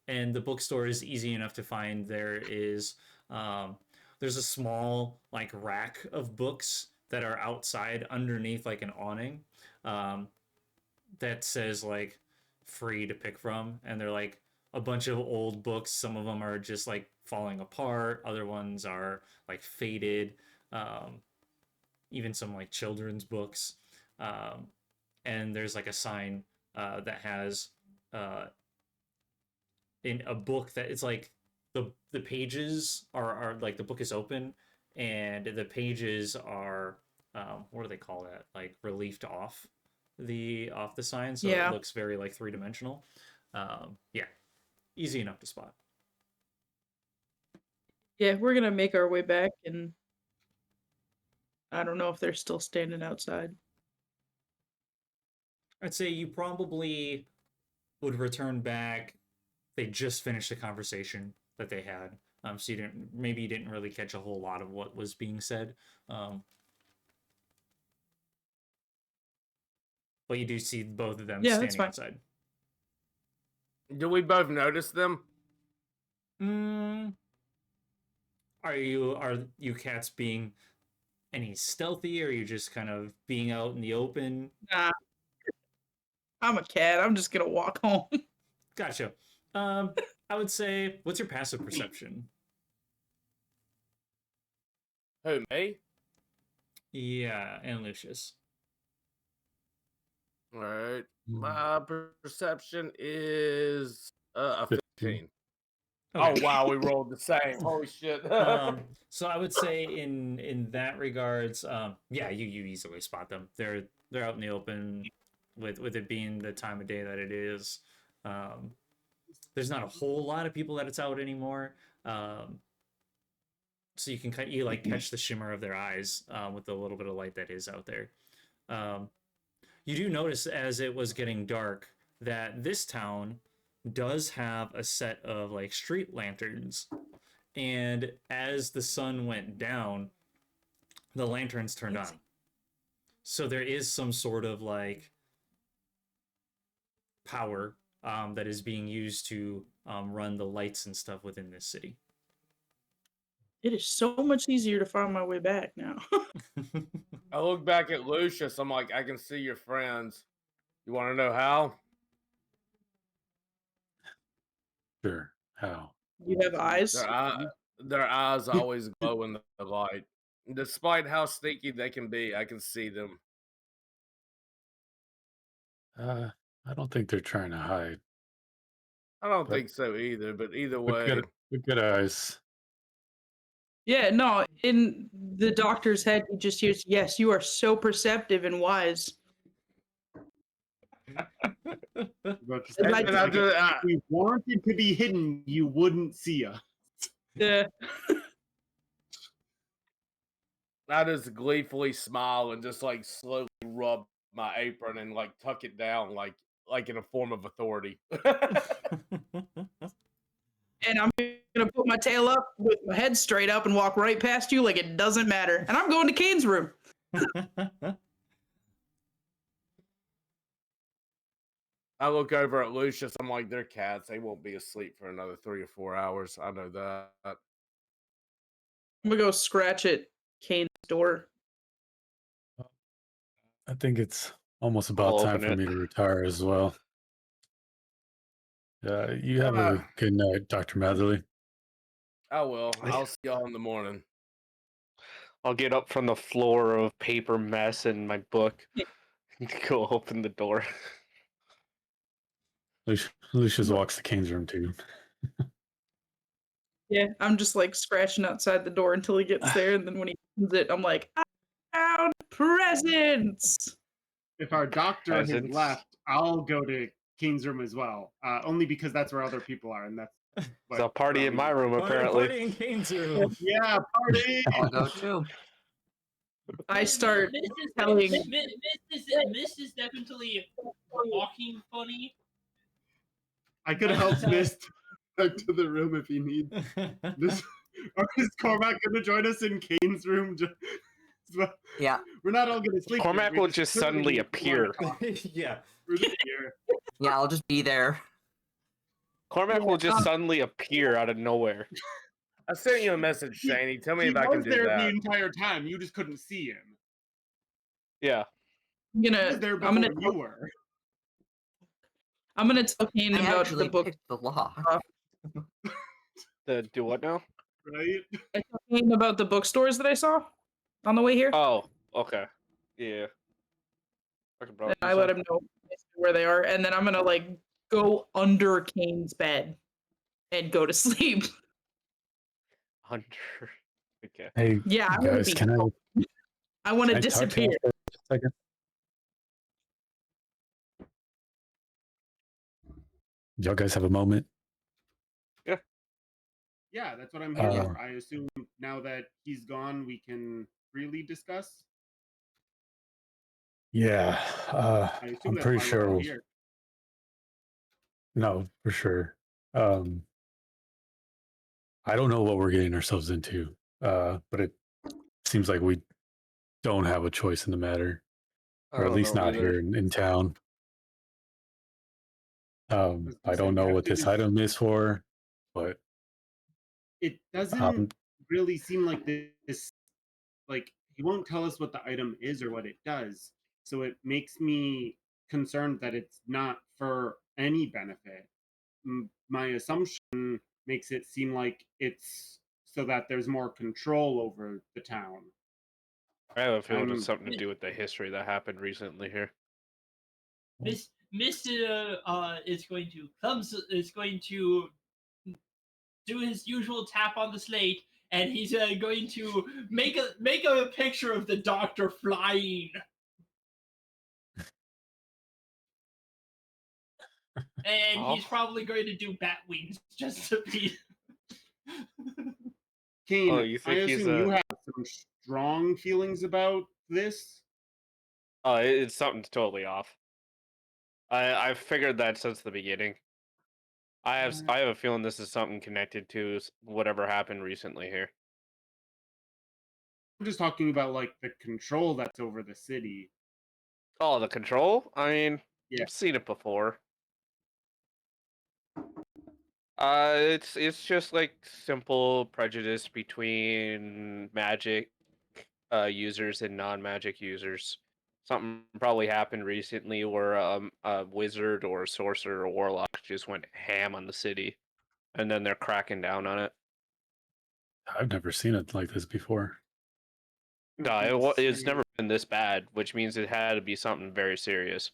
And the bookstore is easy enough to find. There's a small like rack of books that are outside underneath like an awning that says like free to pick from, and they're like a bunch of old books. Some of them are just like falling apart. Other ones are like faded. Even some like children's books. And there's like a sign that has in a book that it's like the pages are like the book is open and the pages are what do they call that, like reliefed off the sign, so Yeah. it looks very like three-dimensional. Yeah, easy enough to spot. Yeah, we're gonna make our way back, and I don't know if they're still standing outside. I'd say you probably would return back. They just finished the conversation that they had. So you didn't really catch a whole lot of what was being said. But you do see both of them Yeah, that's standing fine. outside. Do we both notice them? Are you cats being any stealthy, or are you just kind of being out in the open? Nah, I'm a cat. I'm just gonna walk home. Gotcha. I would say, what's your passive perception? Who, me? Yeah, and Lucius. All right. My perception is a 15. Okay. Oh wow, we rolled the same. Holy shit. So I would say in that regards, yeah, you easily spot them. They're out in the open, with it being the time of day that it is. There's not a whole lot of people that it's out anymore. So you can catch the shimmer of their eyes with the little bit of light that is out there. You do notice as it was getting dark that this town does have a set of like street lanterns, and as the sun went down, the lanterns turned on. So there is some sort of like power that is being used to run the lights and stuff within this city. It is so much easier to find my way back now. I look back at Lucius. I'm like, I can see your friends. You want to know how? Sure. How? You have eyes? Their eyes always glow in the light. Despite how sneaky they can be, I can see them. I don't think they're trying to hide. I don't But- think so either, but either With way. good eyes. Yeah, no, in the doctor's head, he just hears, yes, you are so perceptive and wise. But just And like, I- if we wanted to be hidden, you wouldn't see us. Yeah. I just gleefully smile and just like slowly rub my apron and like tuck it down like in a form of authority. and I'm gonna put my tail up with my head straight up and walk right past you like it doesn't matter. And I'm going to Kane's room. I look over at Lucius. I'm like, they're cats. They won't be asleep for another 3 or 4 hours. I know that. I'm gonna go scratch at Kane's door. I think it's almost about I'll time open for it. me to retire as well. You have a good night, Dr. Matherly. I will. I'll see y'all in the morning. I'll get up from the floor of paper mess and my book. Go open the door. Lucius walks to Kane's room too. Yeah, I'm just like scratching outside the door until he gets there, and then when he opens it, I'm like, I found presents. If our doctor has Presents. left, I'll go to King's room as well. Only because that's where other people are, and that's It's a party in my room, apparently. Party in Kane's room. Yeah, party. I'll go too. I start This telling. is definitely walking funny. I could help Mist back to the room if he needs. This, or is Cormac going to join us in Kane's room? Yeah. We're not all going to sleep. Cormac here. We will just clearly suddenly need appear. one talk. Yeah. We're just here. Yeah, I'll just be there. Cormac will just suddenly appear out of nowhere. I sent you a message, Shani. Tell me He if I can was do there that. the entire time. You just couldn't see him. Yeah. I'm He gonna. was there before I'm gonna. you were. I'm gonna tell Kane I about actually the book. picked the lock. The do what now? Right? I told Kane about the bookstores that I saw on the way here. Oh, okay. Yeah. And I let him know where they are, and then I'm gonna like go under Kane's bed and go to sleep. Under. Okay. Hey, Yeah, I wanna guys, be can I want to I talk to disappear. you for a second? Y'all guys have a moment? Yeah, that's what I'm here Uh, for. I assume now that he's gone, we can freely discuss. Yeah, I assume I'm that's pretty why we're sure. all here. No, for sure. I don't know what we're getting ourselves into, but it seems like we don't have a choice in the matter, or at least not here in town. I don't know what this item is for, but It doesn't really seem like this. Like, he won't tell us what the item is or what it does. So it makes me concerned that it's not for any benefit. My assumption makes it seem like it's so that there's more control over the town. I have a feeling it's something to do with the history that happened recently here. Mr. Is going to do his usual tap on the slate, and he's going to make a picture of the doctor flying. And he's probably going to do bat wings just to be. Kane, Oh, you I think he's assume you have some strong feelings about this. Oh, it's something totally off. I've figured that since the beginning. I have a feeling this is something connected to whatever happened recently here. I'm just talking about like the control that's over the city. Oh, the control? I mean, Yeah. I've seen it before. It's just like simple prejudice between magic users and non-magic users. Something probably happened recently where a wizard or a sorcerer or warlock just went ham on the city, and then they're cracking down on it. I've never seen it like this before. No, it's never been this bad, which means it had to be something very serious.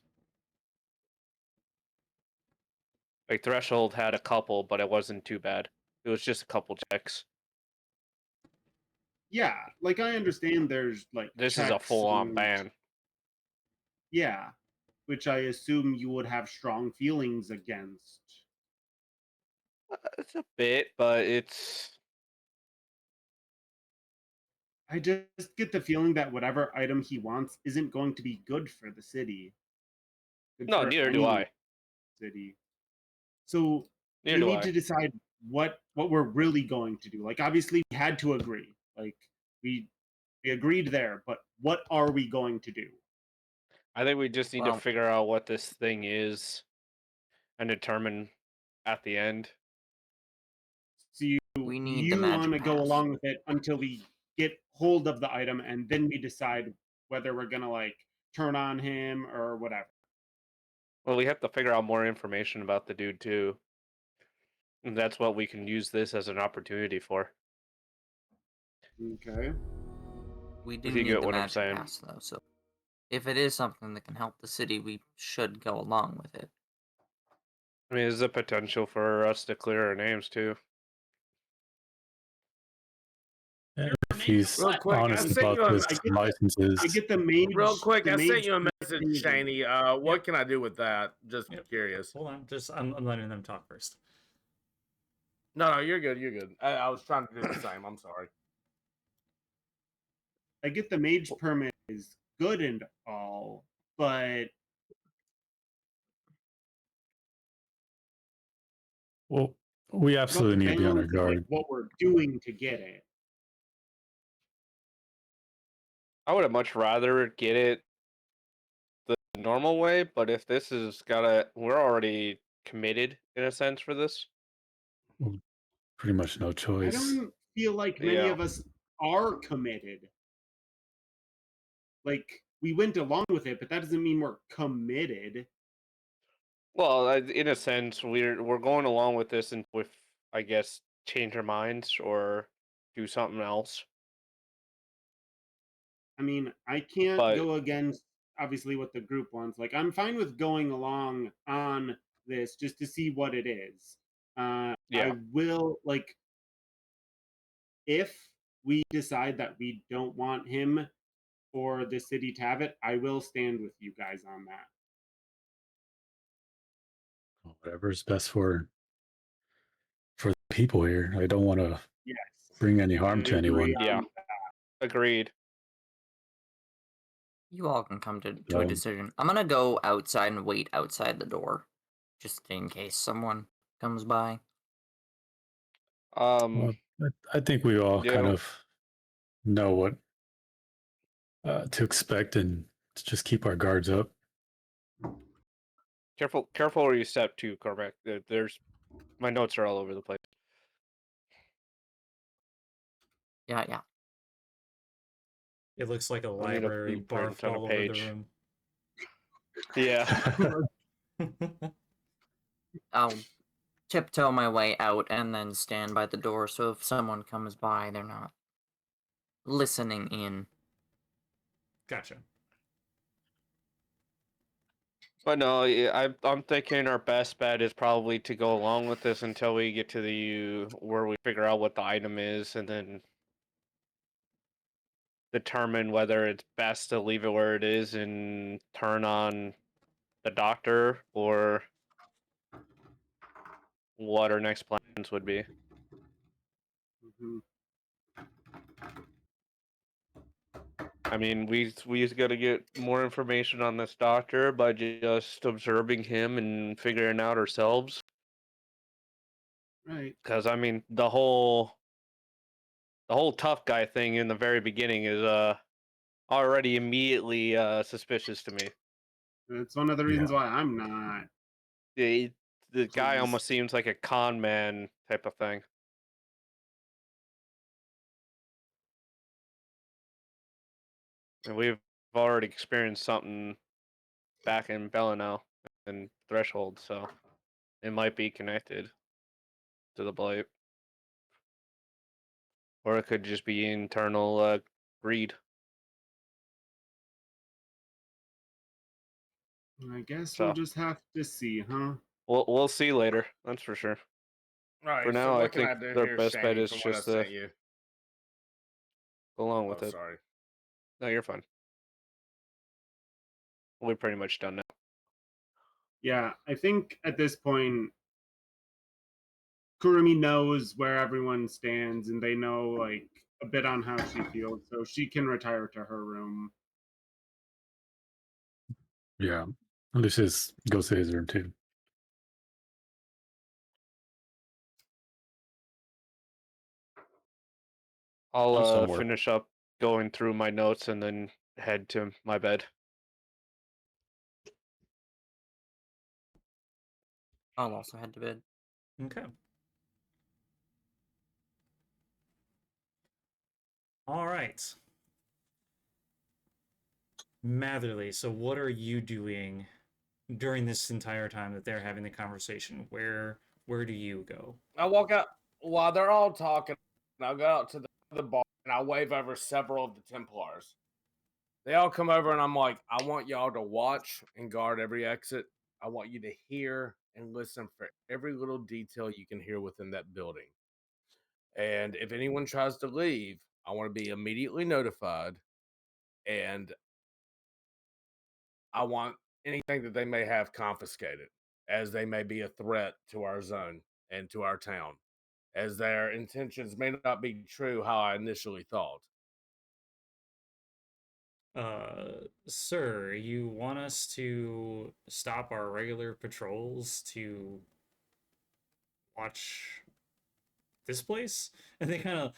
Like Threshold had a couple, but it wasn't too bad. It was just a couple checks. Yeah, like I understand there's like This is a checks full-on and- ban. Yeah, which I assume you would have strong feelings against. It's a bit, but it's I just get the feeling that whatever item he wants isn't going to be good for the city. Good no. for Neither do any I. City. So Neither you do need I. to decide what we're really going to do. Like, obviously we had to agree. Like, we agreed there, but what are we going to do? I think we just need to Well- figure out what this thing is and determine at the end. So you We need the want to magic go pass. along with it until we get hold of the item, and then we decide whether we're gonna like turn on him or whatever. Well, we have to figure out more information about the dude too. And that's what we can use this as an opportunity for. Okay. We do If you need get the what I'm magic saying. pass, though. So, if it is something that can help the city, we should go along with it. I mean, there's a potential for us to clear our names too. And if he's Real quick, I honest sent about you a- his I get licenses, the mage. Real quick, the I sent mage you a permit message, thingy. Shani. What Yep. can I do with that? Just Yep. curious. Hold on, just I'm letting them talk first. No, you're good. You're good. I was trying to do the same. I'm sorry. I get the mage permit is good and all, but well, we about absolutely the need to be on our balance of, like, guard. what we're doing to get it. I would have much rather get it the normal way, but if this is we're already committed in a sense for this. Pretty much no I choice. don't feel like many Yeah. of us are committed. Like, we went along with it, but that doesn't mean we're committed. Well, in a sense, we're going along with this, and with I guess change our minds or do something else. I mean, I can't But- go against obviously what the group wants. Like, I'm fine with going along on this just to see what it is. Yeah. I will, like, if we decide that we don't want him or the city to have it, I will stand with you guys on that. Whatever's best for the people here. I don't want to Yes. bring any harm I to anyone. agree Yeah. on that. Agreed. You all can come to a So- decision. I'm gonna go outside and wait outside the door, just in case someone comes by. Well, I think we all kind Yeah. of know what to expect and to just keep our guards up. Careful where you step to, Cormac. There's my notes are all over the place. Yeah. It looks like a need a library blueprint barfed on a all over the page. room. Yeah. I'll tiptoe my way out and then stand by the door, so if someone comes by, they're not listening in. Gotcha. But no, I'm thinking our best bet is probably to go along with this until we get to where we figure out what the item is, and then determine whether it's best to leave it where it is and turn on the doctor, or what our next plans would be. Mhm. I mean, we got to get more information on this doctor by just observing him and figuring out ourselves. Right. Because I mean, the whole tough guy thing in the very beginning is already immediately suspicious to me. That's one of the reasons why I'm not. The guy Please. almost seems like a con man type of thing. And we've already experienced something back in Bellinel and Threshold, so it might be connected to the Blight. Or it could just be internal greed. I guess So. we'll just have to see, huh? We'll see later, that's for sure. All right. For now, so I what can think do their here, best bet Shani, is from what I just sent you? go along Oh, with it. sorry. No, you're fine. We're pretty much done now. Yeah, I think at this point, Kurumi knows where everyone stands, and they know like a bit on how she feels, so she can retire to her room. Yeah. Lucius goes to his room too. I'll I'm somewhere. finish up going through my notes and then head to my bed. I'll also head to bed. Okay. All right. Matherly, so what are you doing during this entire time that they're having the conversation? Where do you go? I walk out while they're all talking. I'll go out to the bar and I wave over several of the Templars. They all come over and I'm like, I want y'all to watch and guard every exit. I want you to hear and listen for every little detail you can hear within that building. And if anyone tries to leave, I want to be immediately notified. And I want anything that they may have confiscated, as they may be a threat to our zone and to our town, as their intentions may not be true how I initially thought. Sir, you want us to stop our regular patrols to watch this place? And they kind of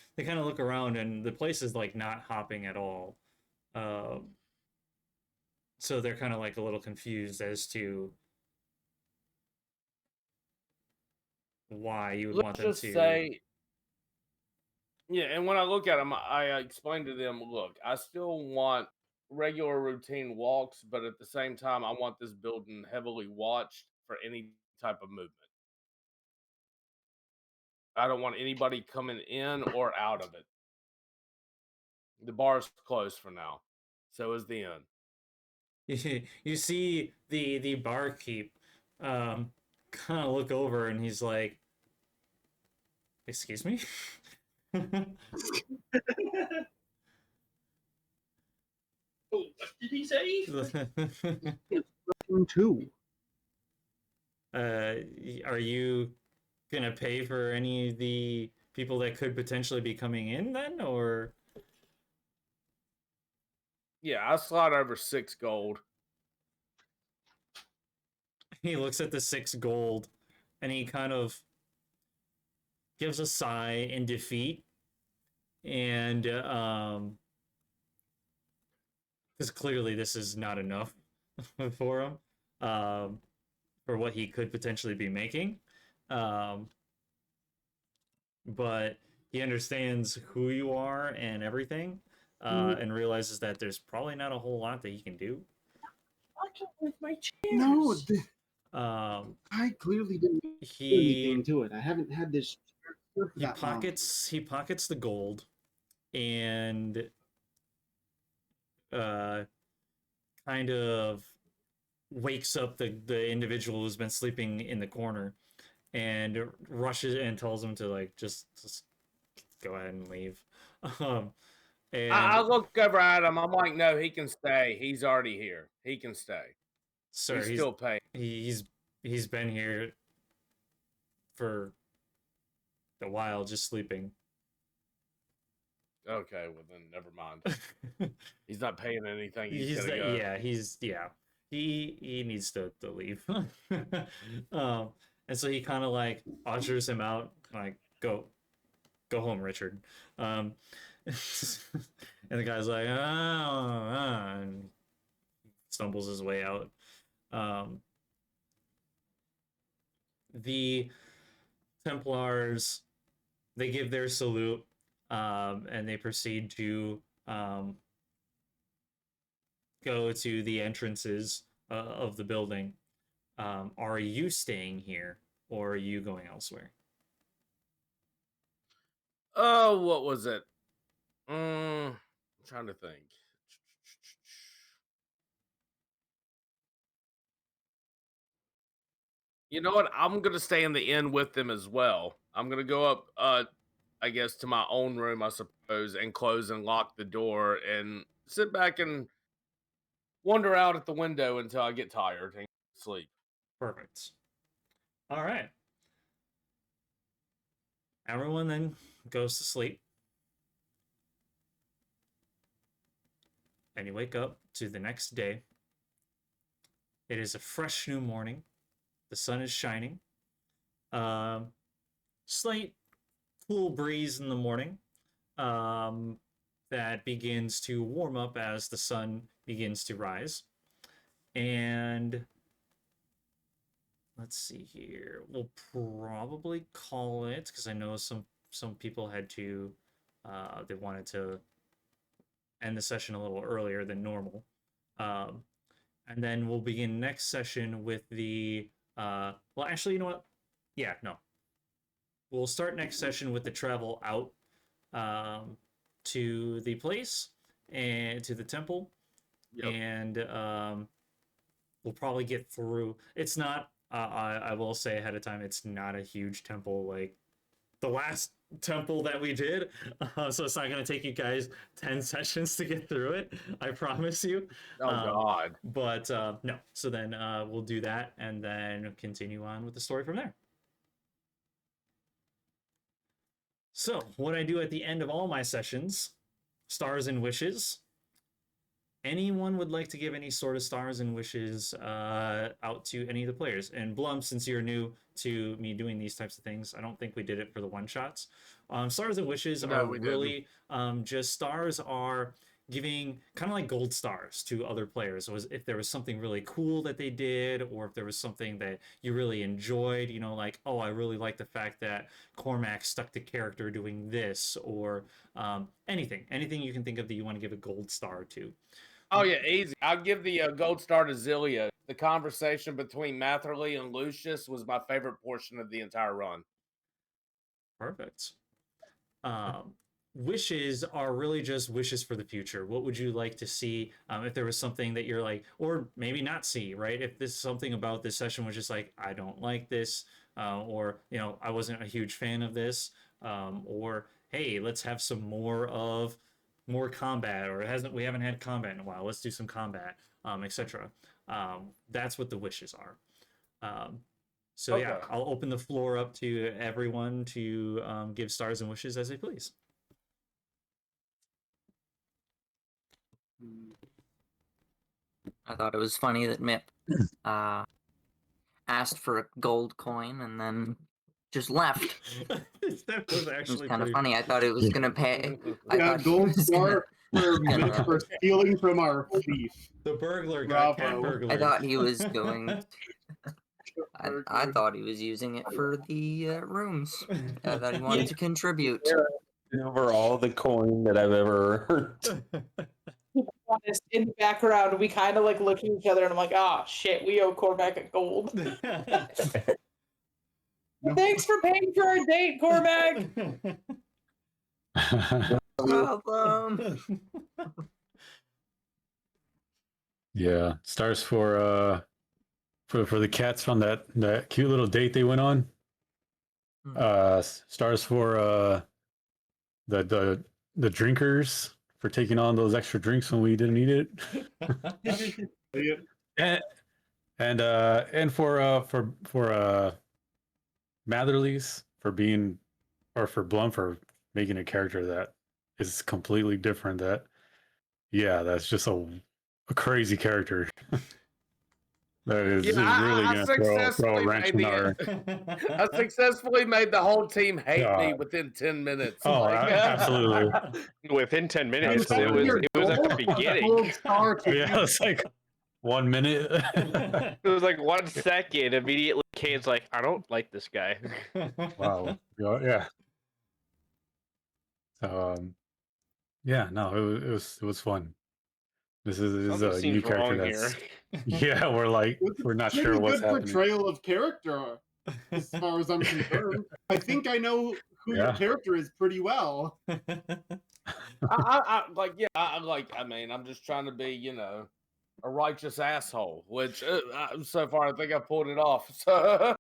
look around, and the place is like not hopping at all. So they're kind of like a little confused as to why you would want Let's them just to. say, yeah, and when I look at them, I explain to them, look, I still want regular routine walks, but at the same time, I want this building heavily watched for any type of movement. I don't want anybody coming in or out of it. The bar's closed for now. So is the inn. You see the barkeep kind of look over, and he's like, "Excuse me." Oh, what did he say? Two. Are you gonna pay for any of the people that could potentially be coming in then, or? Yeah, I slide over 6 gold. He looks at the 6 gold, and he kind of gives a sigh in defeat, and because clearly this is not enough for him, for what he could potentially be making, but he understands who you are and everything, and realizes that there's probably not a whole lot that he can do. With my chairs. No, I clearly didn't do he anything to it. I haven't had this. he pockets the gold, and kind of wakes up the individual who's been sleeping in the corner, and rushes and tells him to like just go ahead and leave. And I look over at him. I'm like, no, he can stay. He's already here. He can stay. sir, He's still paying. He's been here for a while, just sleeping. Okay, well then, never mind. He's not paying anything. He's gonna go. He needs to leave. And so he kind of like ushers him out, like go home, Richard. And the guy's like, and stumbles his way out. The Templars, they give their salute, and they proceed to go to the entrances of the building. Are you staying here, or are you going elsewhere? Oh, what was it? I'm trying to think. You know what? I'm gonna stay in the inn with them as well. I'm gonna go up, I guess, to my own room, I suppose, and close and lock the door and sit back and wander out at the window until I get tired and sleep. Perfect. All right. Everyone then goes to sleep. And you wake up to the next day. It is a fresh new morning. The sun is shining. Slight cool breeze in the morning. that begins to warm up as the sun begins to rise. And let's see here. We'll probably call it, because I know some people had to they wanted to end the session a little earlier than normal. And then we'll begin next session with the well, actually, you know what? Yeah, no. We'll start next session with the travel out to the place and to the temple. Yep. And we'll probably get through. It's not, I will say ahead of time, it's not a huge temple like the last temple that we did. So it's not going to take you guys 10 sessions to get through it. I promise you. Oh, God. But no. So then we'll do that and then continue on with the story from there. So, what I do at the end of all my sessions, stars and wishes. Anyone would like to give any sort of stars and wishes out to any of the players? And Blum, since you're new to me doing these types of things, I don't think we did it for the one-shots. Stars and wishes No, are we really just stars are giving kind of like gold stars to other players. Was if there was something really cool that they did, or if there was something that you really enjoyed, you know, like, oh, I really like the fact that Cormac stuck to character doing this, or anything you can think of that you want to give a gold star to. Oh, yeah, easy. I'll give the gold star to Zilia. The conversation between Matherly and Lucius was my favorite portion of the entire run. Perfect. Wishes are really just wishes for the future. What would you like to see if there was something that you're like, or maybe not see, right? If this something about this session was just like, I don't like this, or, you know, I wasn't a huge fan of this, or, hey, let's have some more combat, or we haven't had combat in a while. Let's do some combat, etc. That's what the wishes are. So yeah, Okay. I'll open the floor up to everyone to give stars and wishes as they please. I thought it was funny that Mip asked for a gold coin and then just left. That was It was actually kind of pretty funny. I thought it was gonna pay. I Yeah, thought he gold was gonna- star for stealing from our thief. The burglar got cat Bravo. burglar. I thought he was going. I thought he was using it for the rooms. I thought he wanted to contribute. Over all the coin that I've ever earned. Honest, in the background, we kind of like look at each other, and I'm like, "Ah, shit, we owe Cormac a gold." Thanks for paying for our date, Cormac. Problem. Yeah, stars for the cats from that cute little date they went on. Stars for the drinkers for taking on those extra drinks when we didn't need it. and for Matherly's for being, or for Blum for making a character that is completely different. That's just a crazy character. That is really going to throw a wrench in our... I successfully made the whole team hate me within 10 minutes. Oh, absolutely. Within 10 minutes, Absolutely. it was at the beginning. Yeah, it's like 1 minute. It was like 1 second. Immediately, Kane's like, I don't like this guy. Wow. Yeah. So, yeah, no, it was fun. This is Something a seems new character wrong that's... here. Yeah, we're not sure what's good happening. portrayal of character, as far as I'm concerned. I think I know who your character is pretty well. I mean, I'm just trying to be, you know, a righteous asshole, which so far I think I pulled it off. So.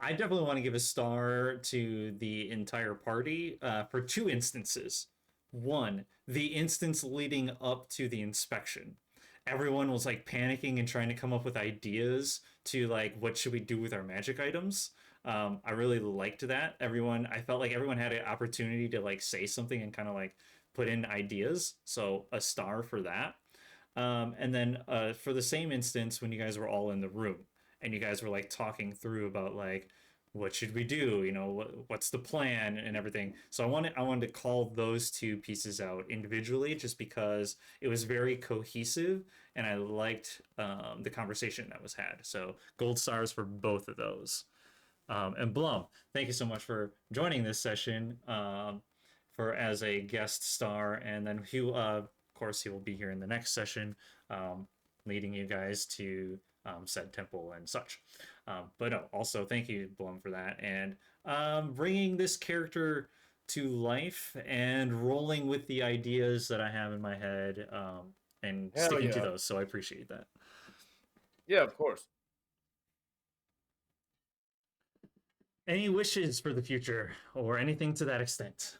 I definitely want to give a star to the entire party for 2 instances. One, the instance leading up to the inspection. Everyone was like panicking and trying to come up with ideas to like, what should we do with our magic items? I really liked that. I felt like everyone had an opportunity to like say something and kind of like put in ideas. So a star for that. And then for the same instance, when you guys were all in the room and you guys were like talking through about like, what should we do? You know, what's the plan and everything. So I wanted to call those two pieces out individually, just because it was very cohesive, and I liked the conversation that was had. So gold stars for both of those. And Blum, thank you so much for joining this session for as a guest star, and then of course he will be here in the next session, leading you guys to said temple and such. But no, also thank you, Blum, for that, and bringing this character to life and rolling with the ideas that I have in my head, and Hell sticking to yeah. those. So I appreciate that. Yeah, of course. Any wishes for the future or anything to that extent?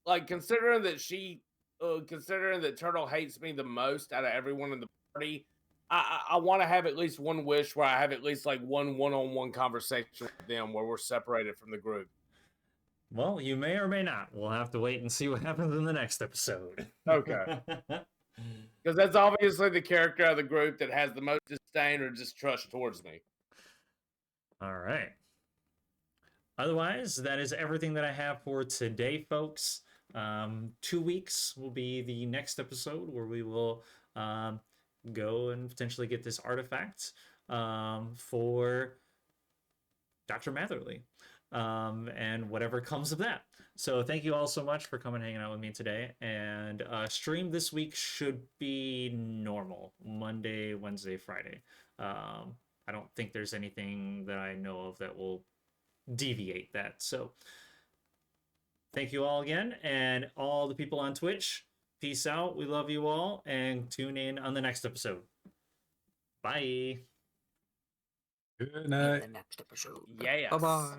Like considering that Turtle hates me the most out of everyone in the party, I want to have at least one wish where I have at least like one-on-one conversation with them where we're separated from the group. Well, you may or may not. We'll have to wait and see what happens in the next episode. Okay. Because that's obviously the character of the group that has the most disdain or distrust towards me. All right. Otherwise, that is everything that I have for today, folks. 2 weeks will be the next episode where we will go and potentially get this artifact for Dr. Matherly, and whatever comes of that. So thank you all so much for coming and hanging out with me today. And stream this week should be normal. Monday, Wednesday, Friday. I don't think there's anything that I know of that will deviate that. So thank you all again, and all the people on Twitch, peace out. We love you all, and tune in on the next episode. Bye. Good night. The next episode. Yes. Bye bye.